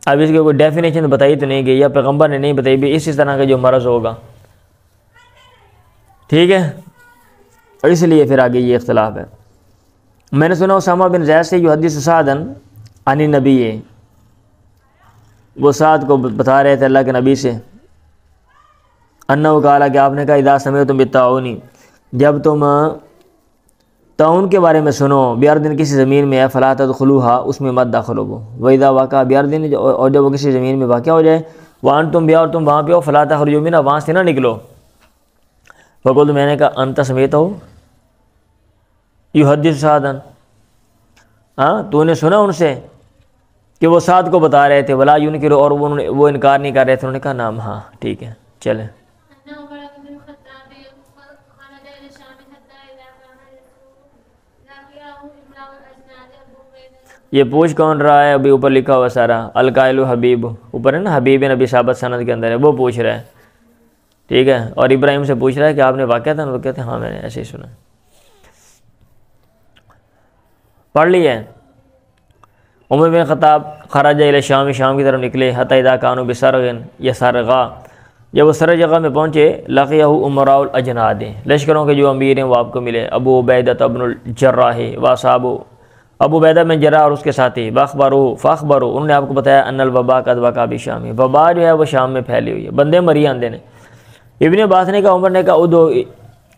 اب اس کی کوئی ڈیفینیشن بتائی تو نہیں گئی، یا پیغمبر نے نہیں بتائی بھی اسی طرح کا جو مرض ہوگا، ٹھیک ہے، اور اس لیے پھر آگے یہ اختلاف ہے۔ میں نے سنا اسامہ بن زید سے یحدث سعدا عن النبی، وہ سعد کو بتا رہے تھے اللہ کے نبی سے، انہو قال کہ آپ نے کہا اذا سمعتم بالطاعون، جب تم طاعون کے بارے میں سنو، بیارد کسی زمین میں ہے، فلا تدخلوها، اس میں مت داخل ہو، واذا وقع بیارد، اور جب وہ کسی زمین میں واقع ہو جائے، وانتم بها، اور تم وہاں پہ ہو، فلا تخرجوا منها، وہاں سے نہ نکلو۔ فقلت، میں نے کہا انت سمیت ہو یحدث سعدا، ہاں تو نے سنا ان سے کہ وہ سعد کو بتا رہے تھے، ولا ینکر، اور وہ انکار نہیں کر رہے تھے، انہوں نے کہا نام، ہاں ٹھیک ہے چلیں۔ یہ پوچھ کون رہا ہے؟ ابھی اوپر لکھا ہوا سارا، القائل حبیب، اوپر ہے نا، حبیب نبی ثابت سند کے اندر ہے، وہ پوچھ رہا ہے، ٹھیک ہے، اور ابراہیم سے پوچھ رہا ہے کہ آپ نے واقعہ تھا، وہ کہتے ہیں ہاں میں نے ایسے ہی سنا۔ پڑھ لی ہے۔ عمر بن خطاب خرج الی شام، شام کی طرف نکلے، حتی اذا کانوا بسرغ یا سرغا، جب وہ سر جگہ میں پہنچے، لقیہ امراء الاجناد، لشکروں کے جو امیر ہیں وہ آپ کو ملے، ابو عبیدہ بن الجراح واصحاب، ابو عبیدہ بن جراح اور اس کے ساتھی، فاخبروا، انہوں نے آپ کو بتایا ان الوباء قد وقع بشام، وبا جو ہے وہ شام میں پھیلی ہوئی ہے، بندے مری آندے نے۔ ابن عباس نے کہا، عمر نے کہا ادعو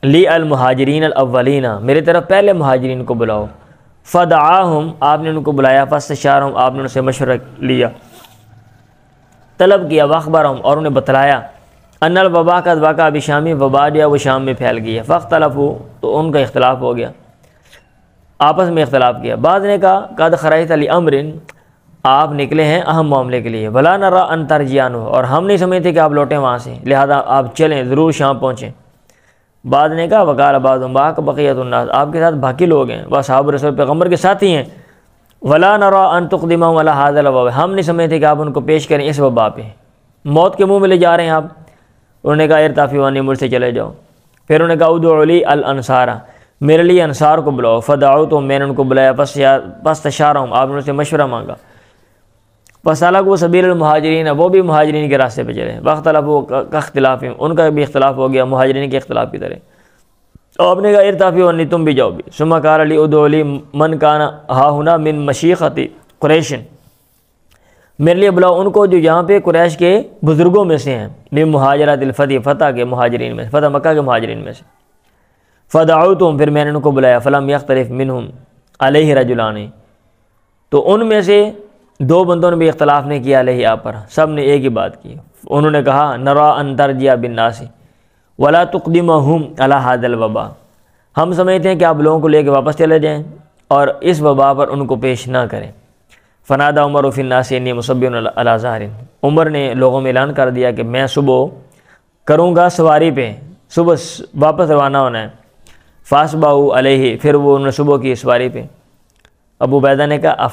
لی المہاجرین الاولین، میری طرف پہلے مہاجرین کو بلاؤ، فدعاہم، آپ نے ان کو بلایا، فاستشارہم، آپ نے ان سے مشورہ لیا، طلب کیا، واخبرہم، اور انہیں بتلایا، ان الوباء قد وقع بشام، وبا جو ہے وہ شام میں پھیل گئی ہے، فاختلفوا، تو ان کا اختلاف ہو گیا، آپس میں اختلاف کیا. بعض نے کہا قد خرجت لامر، آپ نکلے ہیں اہم معاملے کے لیے، ولا نرى ان ترجعوا، اور ہم نہیں سمجھتے کہ آپ لوٹیں وہاں سے، لہذا آپ چلیں، ضرور شام پہنچیں. بعض نے کہا وقال بعضهم معك بقیۃ الناس، آپ کے ساتھ باقی لوگ ہیں، وہ اصحاب رسول پیغمبر کے ساتھ ہی ہیں. ولا نرى ان تقدمهم على هذا الوباء، ہم نہیں سمجھتے کہ آپ ان کو پیش کریں اس وبا پہ، موت کے منہ میں لے جا رہے ہیں آپ. انہوں نے کہا ارتافعوا عنی، مجھ سے چلے جاؤ. پھر انہوں نے کہا ادعوا لی الانصار، میرے لیے انصار کو بلاؤ. فدعوتهم، میں نے ان کو بلایا. فاستشارهم، آپ نے ان سے مشورہ مانگا. فسلكوا سبیل المہاجرین، وہ بھی مہاجرین کے راستے پہ چلے. واختلفوا کاختلافهم، ان کا بھی اختلاف ہو گیا مہاجرین کے اختلاف کی طرح. آپ نے کہا ارتافعوا عنی، تم بھی جاؤ بھی. ثم قال لی ادعوا لی من کان ها هنا من مشیخۃ قریش، میرے لیے بلاؤ ان کو جو یہاں پہ قریش کے بزرگوں میں سے ہیں. من مہاجرات الفتح، فتح کے مہاجرین میں، فتح مکہ کے مہاجرین میں سے. فدعوتهم، پھر میں نے ان کو بلایا. فلم یختلف منهم علیہ رجلان، تو ان میں سے دو بندوں نے بھی اختلاف نہیں کیا علیہ آپ پر، سب نے ایک ہی بات کی. انہوں نے کہا نرى ان ترجع بالناس ولا تقدمهم على هذا الوباء، ہم سمجھتے ہیں کہ آپ لوگوں کو لے کے واپس چلے جائیں اور اس وبا پر ان کو پیش نہ کریں. فنادى عمر فی الناس انی مصبح علی ظہر، عمر نے لوگوں میں اعلان کر دیا کہ میں صبح کروں گا سواری پہ، صبح واپس روانہ ہونا ہے. فاصبحوا علیہ، پھر وہ انہوں نے صبح کی سواری پہ. ابو عبیدہ نے کہا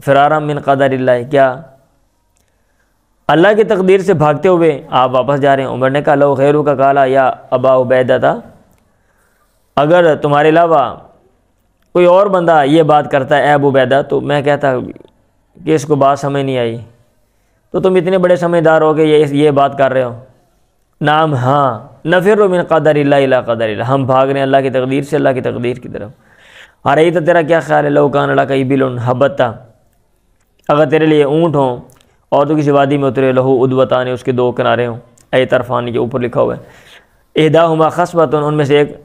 فرارا من قدر اللہ، کیا اللہ کی تقدیر سے بھاگتے ہوئے آپ واپس جا رہے ہیں؟ عمر نے کہا لو غیرو کا کالا یا ابا عبیدہ تھا، اگر تمہارے علاوہ کوئی اور بندہ یہ بات کرتا ہے اے ابو عبیدہ، تو میں کہتا کہ اس کو بات سمجھ نہیں آئی، تو تم اتنے بڑے سمجھدار ہو کہ یہ بات کر رہے ہو. نام ہاں، نفر من قدر اللہ الی قدر اللہ، ہم بھاگ رہے ہیں اللہ کی تقدیر سے اللہ کی تقدیر کی طرف. ارے تو تیرا کیا خیال ہے لو کان لک ابل حبتا، اگر تیرے لیے اونٹ ہوں اور تو کسی وادی میں اترے، لہو ادوتان، اس کے دو کنارے ہوں، اے طرفانی جو اوپر لکھا ہوا ہے، احداہما خصبۃ، ان میں سے ایک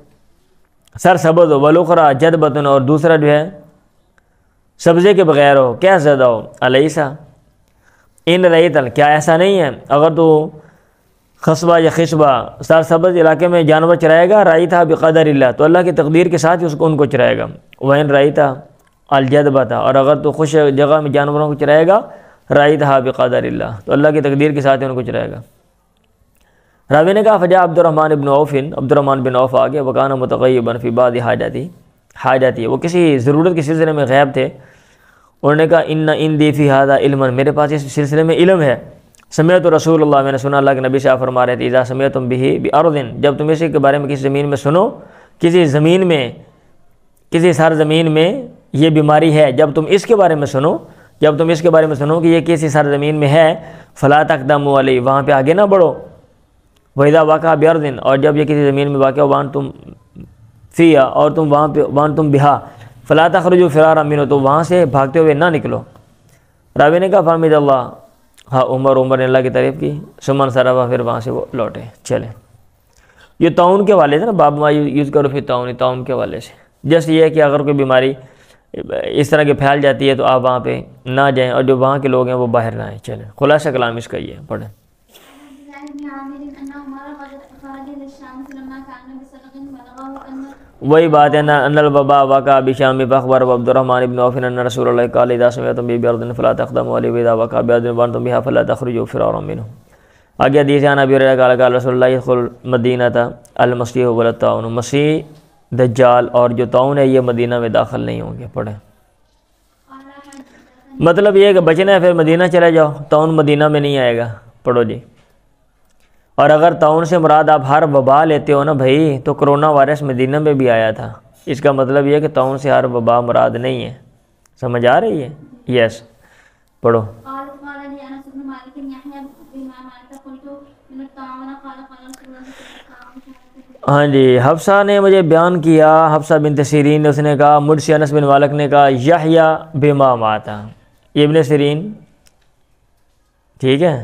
سرسبز ہو، والاخری جدبۃ، اور دوسرا جو ہے سبزے کے بغیر ہو، کیا زیادہ ہو. الیسا ان رأیت، کیا ایسا نہیں ہے اگر تو خصبہ یا خصبہ سرسبز علاقے میں جانور چرائے گا، رأیتھا بقدر اللہ، تو اللہ کی تقدیر کے ساتھ ہی ان کو چرائے گا. وَإِن رأیتھا الجدبۃ، اور اگر تو خوش جگہ میں جانوروں کو چرائے گا، رأیتھا بقدر اللہ، تو اللہ کی تقدیر کے ساتھ ہی ان کو چرائے گا. راوی نے کہا فجاء عبد الرحمن بن عوف، عبد الرحمن بن عوف آ گیا. وکان متغیبا فی بعض حاجاتی، وہ کسی ضرورت کے سلسلے میں غائب تھے. انہوں نے کہا ان عندی فی ھذا علما، میرے پاس اس سلسلے میں علم ہے. سمعت رسول اللہ، میں نے سنا اللہ کے نبی سے آپ فرما رہے تھے اذا سمعتم به بارض، جب تم اسی کے بارے میں کسی زمین میں سنو، کسی زمین میں، کسی سرزمین میں یہ بیماری ہے، جب تم اس کے بارے میں سنو، جب تم اس کے بارے میں سنو کہ یہ کسی سرزمین میں ہے، فلا تقدموا علیہ، وہاں پہ آگے نہ بڑھو. وَإِذَا وَقَعَ بِأَرْضٍ، اور جب یہ کسی زمین میں واقع ہو، وَأَنْتُمْ فِيهَا، اور تم وہاں پہ، وَأَنْتُمْ بِهَا فَلَا تَخْرُجُوا فِرَارًا مِنْهُ، تو وہاں سے بھاگتے ہوئے نہ نکلو. راوی نے کہا فحمد اللہ، ہاں عمر نے اللہ کی تعریف کی. ثم انصرف، پھر وہاں سے وہ لوٹے چلے. یہ طاعون کے حوالے سے نا، باب ما یوز کرو فی طاعون کے حوالے سے، جیسے یہ ہے کہ اگر کوئی بیماری اس طرح کی پھیل جاتی ہے تو آپ وہاں پہ نہ جائیں، اور جو وہاں کے لوگ ہیں وہ باہر نہ آئیں. چلیں، خلاصہ کلام اس کا یہ پڑھیں. وہی بات ہے نا، ان الوباء وقع بشام فاخبر عبد الرحمن بن عوف ان رسول اللہ قال اذا سمعتم بارض فلا تقدموا علیہ واذا وقع بارض وانتم بها فلا تخرجوا فرارا منه. آگے حدیث ہے ابی ہریرہ قال قال رسول اللہ يدخل مدینہ المسیح والطاعون، مسیح، دجال اور جو طاعون ہے یہ مدینہ میں داخل نہیں ہوں گے. پڑھیں. مطلب یہ ہے کہ بچنا ہے پھر مدینہ چلے جاؤ، طاعون مدینہ میں نہیں آئے گا. پڑھو جی. اور اگر طاعون سے مراد آپ ہر وبا لیتے ہو نا بھائی، تو کرونا وائرس مدینہ میں بھی آیا تھا. اس کا مطلب یہ ہے کہ طاعون سے ہر وبا مراد نہیں ہے. سمجھ آ رہی ہے؟ یس. پڑھو. ہاں جی، حفصہ نے مجھے بیان کیا، حفصہ بنت سیرین نے، اس نے کہا مجھ سے انس بن مالک نے کہا یحییٰ بما مات، ابن سیرین، ٹھیک ہے،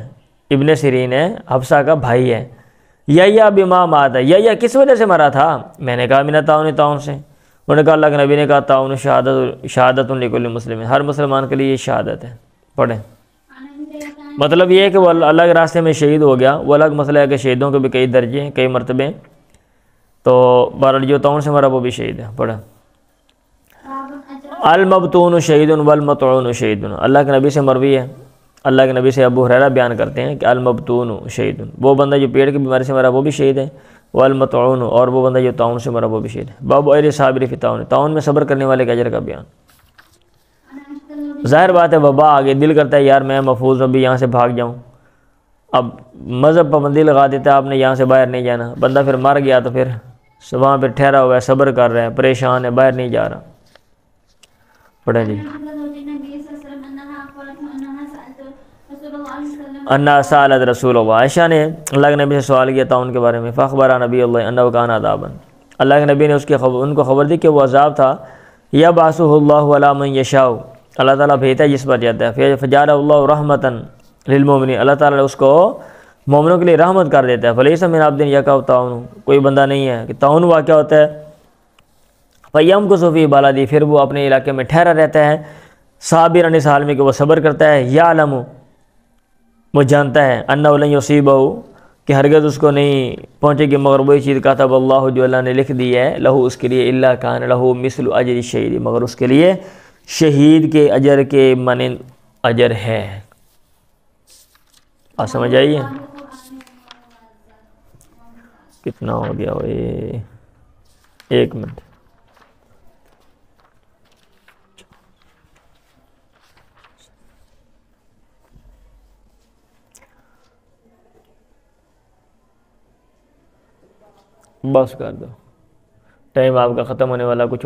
ابن سیرین ہے، حفصہ کا بھائی ہے. یحییٰ بما مات، یحییٰ کس وجہ سے مرا تھا؟ میں نے کہا من الطاعون، طاعون سے. انہوں نے کہا اللہ کے نبی نے کہا طاعون شہادت لکل مسلم، ہر مسلمان کے لیے یہ شہادت ہے. پڑھیں. مطلب یہ ہے کہ وہ اللہ کے راستے میں شہید ہو گیا. وہ الگ مسئلہ ہے کہ شہیدوں کے بھی کئی درجے ہیں، کئی مرتبے ہیں، تو بہرحال جو طاعون سے مرا وہ بھی شہید ہے. پڑھیں. المبتون شہید والمطعون شہید، اللہ کے نبی سے مروی ہے، اللہ کے نبی سے ابو ہریرہ بیان کرتے ہیں کہ المبتون شہید، وہ بندہ جو پیٹ کی بیماری سے مرا وہ بھی شہید ہے، والمطعون، اور وہ بندہ جو طاعون سے مرا وہ بھی شہید ہے۔ باب اجر صابر فی الطاعون، طاعون میں صبر کرنے والے کے اجر کا بیان۔ ظاہر بات ہے وبا آگے، دل کرتا ہے یار میں محفوظ ہوں، ابھی یہاں سے بھاگ جاؤں، اب مذہب پابندی لگا دیتا ہے آپ نے یہاں سے باہر نہیں جانا، بندہ پھر مر گیا تو پھر وہاں پہ ٹھہرا ہوا ہے، صبر کر رہا ہے، پریشان ہے، باہر نہیں جا رہا۔ پڑھیں جی۔ انا سالت رسول اللہ، عائشہ نے اللہ کے نبی سے سوال کیا طاعون کے بارے میں، فاخبر نبی اللہ انہ کان عذابا، اللہ کے نبی نے ان کو خبر دی کہ وہ عذاب تھا، یبعثہ اللہ علی من یشاء، اللہ تعالیٰ بھیجتا ہے جس پر چاہتا ہے، فجعل اللہ رحمتا للمؤمنین، اللہ تعالیٰ اس کو مومنوں کے لیے رحمت کر دیتا ہے، فلیس من عبد یقع طاعون، کوئی بندہ نہیں ہے کہ طاعون واقع ہوتا ہے، فیمکث فی بلدہ، پھر وہ اپنے علاقے میں ٹھہرا رہتا ہے، صابرا، اس حال میں کہ وہ صبر کرتا ہے، یعلم، وہ جانتا ہے، انہ لن یصیبہ، کہ ہرگز اس کو نہیں پہنچے گی مگر وہی چیز کتب اللہ، جو اللہ نے لکھ دی ہے، لہو، اس کے لیے، الا کان لہو مثل اجر الشہید، مگر اس کے لیے شہید کے اجر کے مانند اجر ہے۔ آپ سمجھ آئیے کتنا ہو گیا وہ، ایک منٹ۔ بس کر دو، ٹائم آپ کا ختم ہونے والا، کچھ